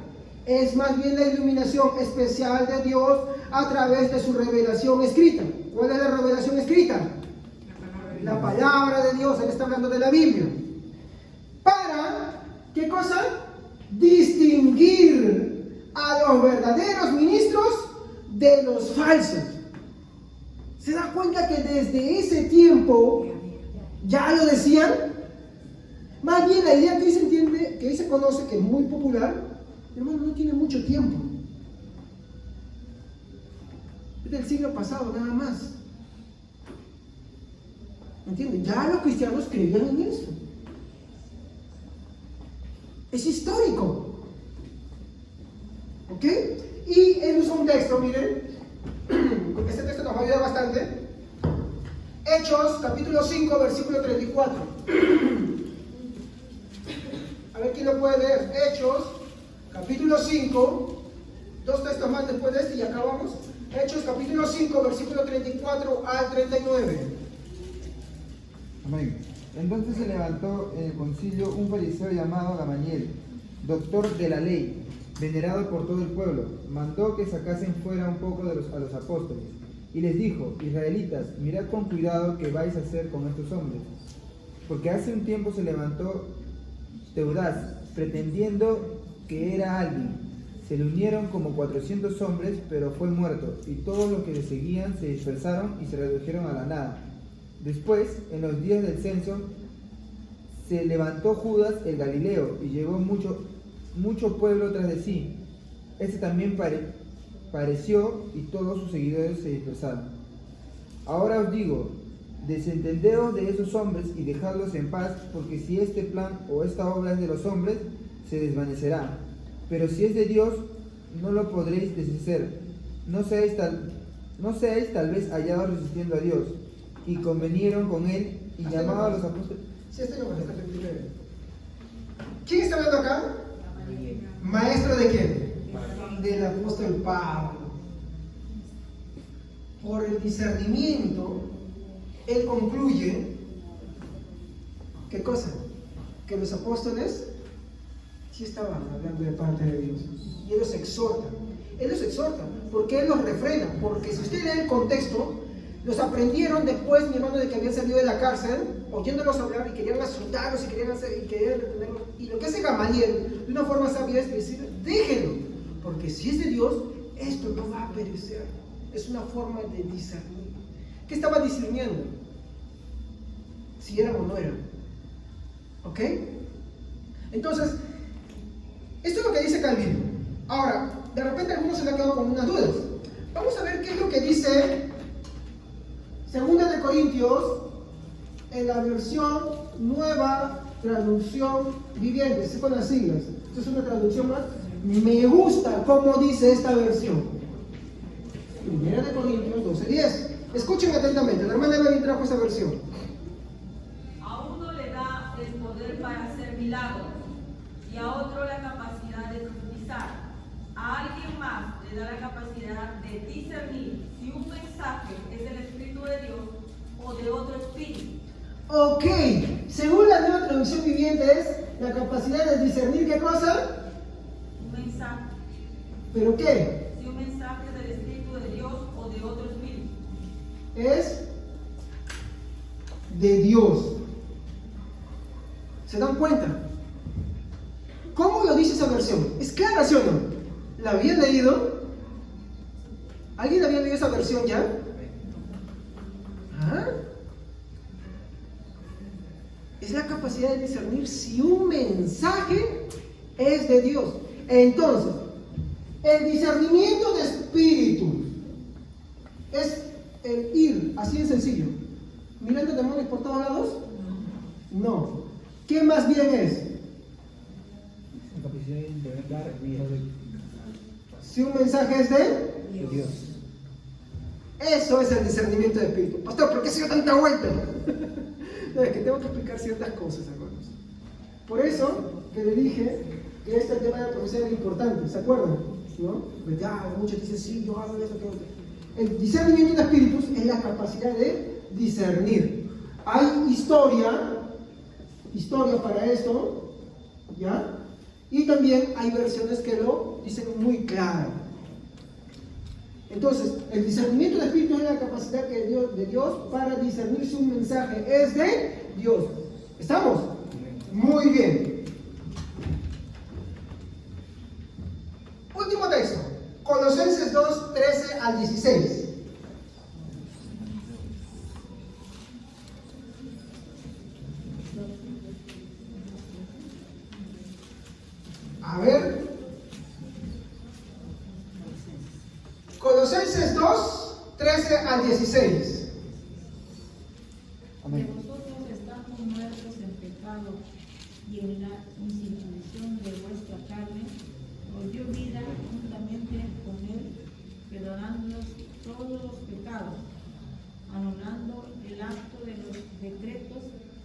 Es más bien la iluminación especial de Dios a través de su revelación escrita. ¿Cuál es la revelación escrita? La palabra de Dios. Él está hablando de la Biblia. Para, ¿qué cosa? Distinguir a los verdaderos ministros de los falsos. ¿Se da cuenta que desde ese tiempo ya lo decían? Más bien la idea que hoy se entiende, que hoy se conoce, que es muy popular, hermano, no tiene mucho tiempo. Es del siglo pasado nada más. ¿Entienden? Ya los cristianos creían en eso. Es histórico. ¿Ok? Y él usa un texto, miren, porque este texto nos va a ayudar bastante. Hechos, capítulo 5, versículo 34. A ver quién lo puede leer. Hechos, capítulo 5, dos textos más después de este y acabamos. Hechos, capítulo 5, versículo 34 al 39. Amén. Entonces se levantó en el concilio un fariseo llamado Gamaliel, doctor de la ley, venerado por todo el pueblo. Mandó que sacasen fuera un poco a los apóstoles y les dijo: israelitas, mirad con cuidado qué vais a hacer con estos hombres, porque hace un tiempo se levantó Teudas, pretendiendo que era alguien. Se le unieron como 400 hombres, pero fue muerto, y todos los que le seguían se dispersaron y se redujeron a la nada. Después, en los días del censo, se levantó Judas el Galileo y llevó mucho pueblo tras de sí. Este también pareció y todos sus seguidores se dispersaron. Ahora os digo, desentendeos de esos hombres y dejadlos en paz, porque si este plan o esta obra es de los hombres, se desvanecerá. Pero si es de Dios, no lo podréis deshacer. No seáis tal vez hallados resistiendo a Dios. Y convinieron con él y llamados a los apóstoles. Sí, ¿Quién está hablando acá? ¿Maestro de quién? Del apóstol Pablo. Por el discernimiento, él concluye, ¿qué cosa? Que los apóstoles sí estaban hablando de parte de Dios. Y él los exhorta. Porque él los refrena. Porque si usted lee el contexto, los aprendieron después, mi hermano, de que habían salido de la cárcel, oyéndolos hablar y querían azotarlos y querían retenerlos. Y lo que hace Gamaliel, de una forma sabia, es decir, déjenlo. Porque si es de Dios, esto no va a perecer. Es una forma de discernir. ¿Qué estaba discerniendo? Si eran o no eran. ¿Ok? Entonces, esto es lo que dice Calvino. Ahora, de repente algunos se le han quedado con unas dudas. Vamos a ver qué es lo que dice 2 de Corintios en la versión Nueva Traducción Viviente. Esas son las siglas. Esta es una traducción más. Me gusta cómo dice esta versión. 1 de Corintios 12:10. Escuchen atentamente. La hermana Evelyn trajo esa versión. A uno le da el poder para hacer milagros y a otro la capacidad de profetizar. A alguien más le da la capacidad de discernir si un mensaje es del Espíritu de Dios o de otro espíritu. Ok, según la Nueva Traducción Viviente es la capacidad de discernir ¿qué cosa? Un mensaje. ¿Pero qué? Si un mensaje es del Espíritu de Dios o de otro espíritu. Es de Dios. ¿Se dan cuenta? ¿Cómo lo dice esa versión? ¿Es clara, sí o no? ¿La habían leído? ¿Alguien había leído esa versión ya? ¿Ah? Es la capacidad de discernir si un mensaje es de Dios. Entonces, el discernimiento de espíritus es el ir, así de sencillo. ¿Mirando demonios por todos lados? No. ¿Qué más bien es? La capacidad de dar vida. Si un mensaje es de Dios. Eso es el discernimiento de espíritu. Pastor, ¿por qué se dio tanta vuelta? No, es que tengo que explicar ciertas cosas, hermanos. Por eso que le dije que este tema de la profecía era importante, ¿se acuerdan? ¿No? ¿Verdad? Muchos dicen, sí, yo hago eso, que otro. El discernimiento de espíritus es la capacidad de discernir. Hay historia para esto, ¿ya? Y también hay versiones que lo dicen muy claro. Entonces, el discernimiento de espíritu es la capacidad de Dios para discernir si un mensaje es de Dios. ¿Estamos? Muy bien. Último texto. Colosenses 2, 13 al 16. A ver. Colosenses 2, 13 al 16. Que vosotros estando muertos en pecado y en la incircuncisión de vuestra carne, os dio vida juntamente con él, perdonándonos todos los pecados, anulando el acto de los decretos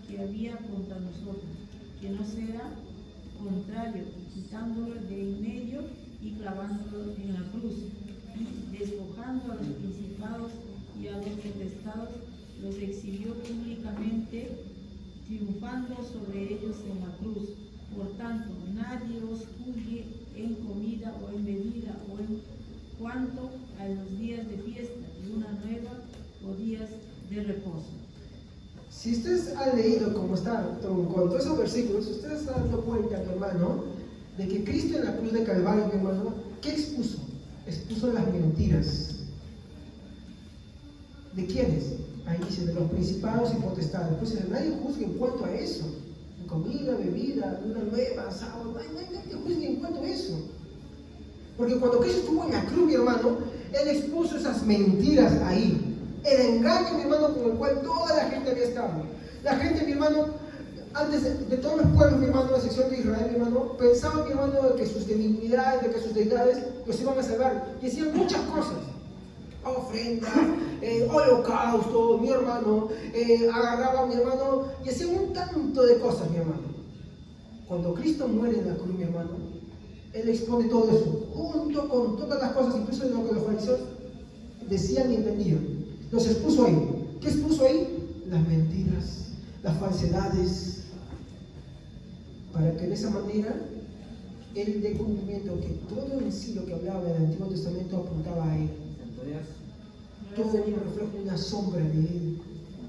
que había contra nosotros, que nos era contrario, quitándolo de en medio y clavándolo en la cruz, y despojando a los principados y a los potestados, los exhibió públicamente, triunfando sobre ellos en la cruz. Por tanto, nadie os juzgue en comida o en bebida o en cuanto a los días de fiesta, luna nueva o días de reposo. Si ustedes han leído cómo está con todos esos versículos, ustedes se han dado cuenta, mi hermano, de que Cristo en la cruz de Calvario, mi hermano, ¿qué expuso? Expuso las mentiras. ¿De quiénes? Ahí dice, de los principados y potestades. Pues nadie juzgue en cuanto a eso. Comida, bebida, luna nueva, sábado, nadie juzgue en cuanto a eso. Porque cuando Cristo estuvo en la cruz, mi hermano, Él expuso esas mentiras ahí. El engaño, mi hermano, con el cual toda la gente había estado. La gente, mi hermano, antes de todos los pueblos, mi hermano, a excepción de Israel, mi hermano, pensaban, mi hermano, de que sus divinidades, de que sus deidades los iban a salvar. Y hacían muchas cosas. Ofrendas, holocausto, mi hermano, agarraban, mi hermano, y hacían un tanto de cosas, mi hermano. Cuando Cristo muere en la cruz, mi hermano, Él expone todo eso, junto con todas las cosas, incluso de lo que los fariseos decían y entendían. Los expuso ahí. ¿Qué expuso ahí? Las mentiras, las falsedades, para que de esa manera Él dé cumplimiento, que todo en sí lo que hablaba del Antiguo Testamento apuntaba a Él. Todo un reflejo, una sombra de Él.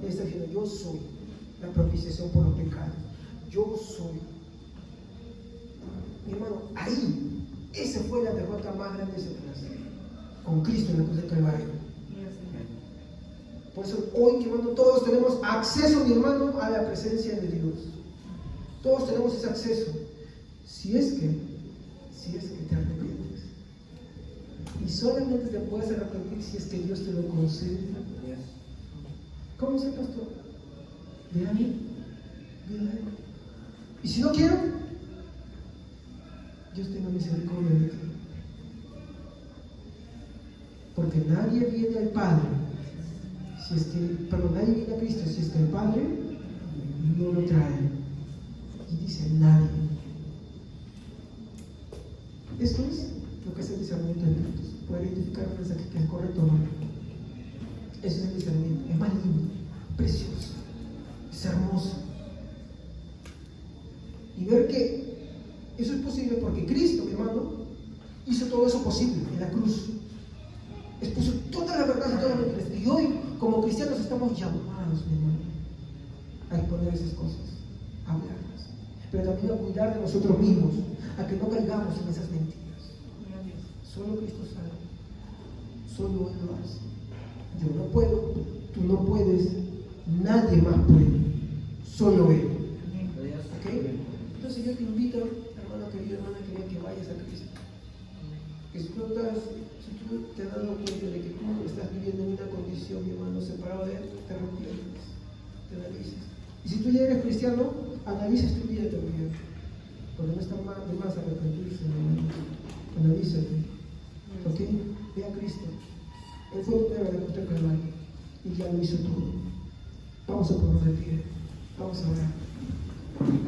Él está diciendo, yo soy la propiciación por los pecados. Yo soy. Mi hermano, ahí, esa fue la derrota más grande de Satanás. Con Cristo en la cruz del Calvario. Por eso hoy, mi hermano, todos tenemos acceso, mi hermano, a la presencia de Dios. Todos tenemos ese acceso. Si es que te arrepientes. Y solamente te puedes arrepentir si es que Dios te lo concede. ¿Cómo es el pastor? Ve a mí. Y si no quiero, Dios tenga misericordia de ti. Porque nadie viene al Padre, nadie viene a Cristo si es que el Padre no lo trae. Y dice nadie. Esto es lo que es el discernimiento de Dios. Poder identificar un mensaje que es correcto o no. Eso es el discernimiento. Es más lindo, precioso, es hermoso. Y ver que eso es posible porque Cristo, mi hermano, hizo todo eso posible en la cruz. Expuso toda la verdad y todas las mentiras. Y hoy, como cristianos, estamos llamados, mi hermano, a exponer esas cosas, a hablarlas. Pero también a cuidar de nosotros mismos, a que no caigamos en esas mentiras. Solo Cristo sabe. Solo Él lo hace. Yo no puedo, tú no puedes, nadie más puede. Solo Él. ¿Ok? Entonces yo te invito, hermano querido, hermana querida, que vayas a Cristo. Que si tú te has dado cuenta de que tú estás viviendo en una condición, mi hermano, separado de Él, te arrepientes, te analices. Y si tú ya eres cristiano, analices tu vida también. Porque no está de más arrepentirse, mi hermano. Analízate. ¿Ok? Ve a Cristo. Él fue primero de la cruz del Calvario y ya lo hizo todo. Vamos a ponernos de pie. Vamos a orar.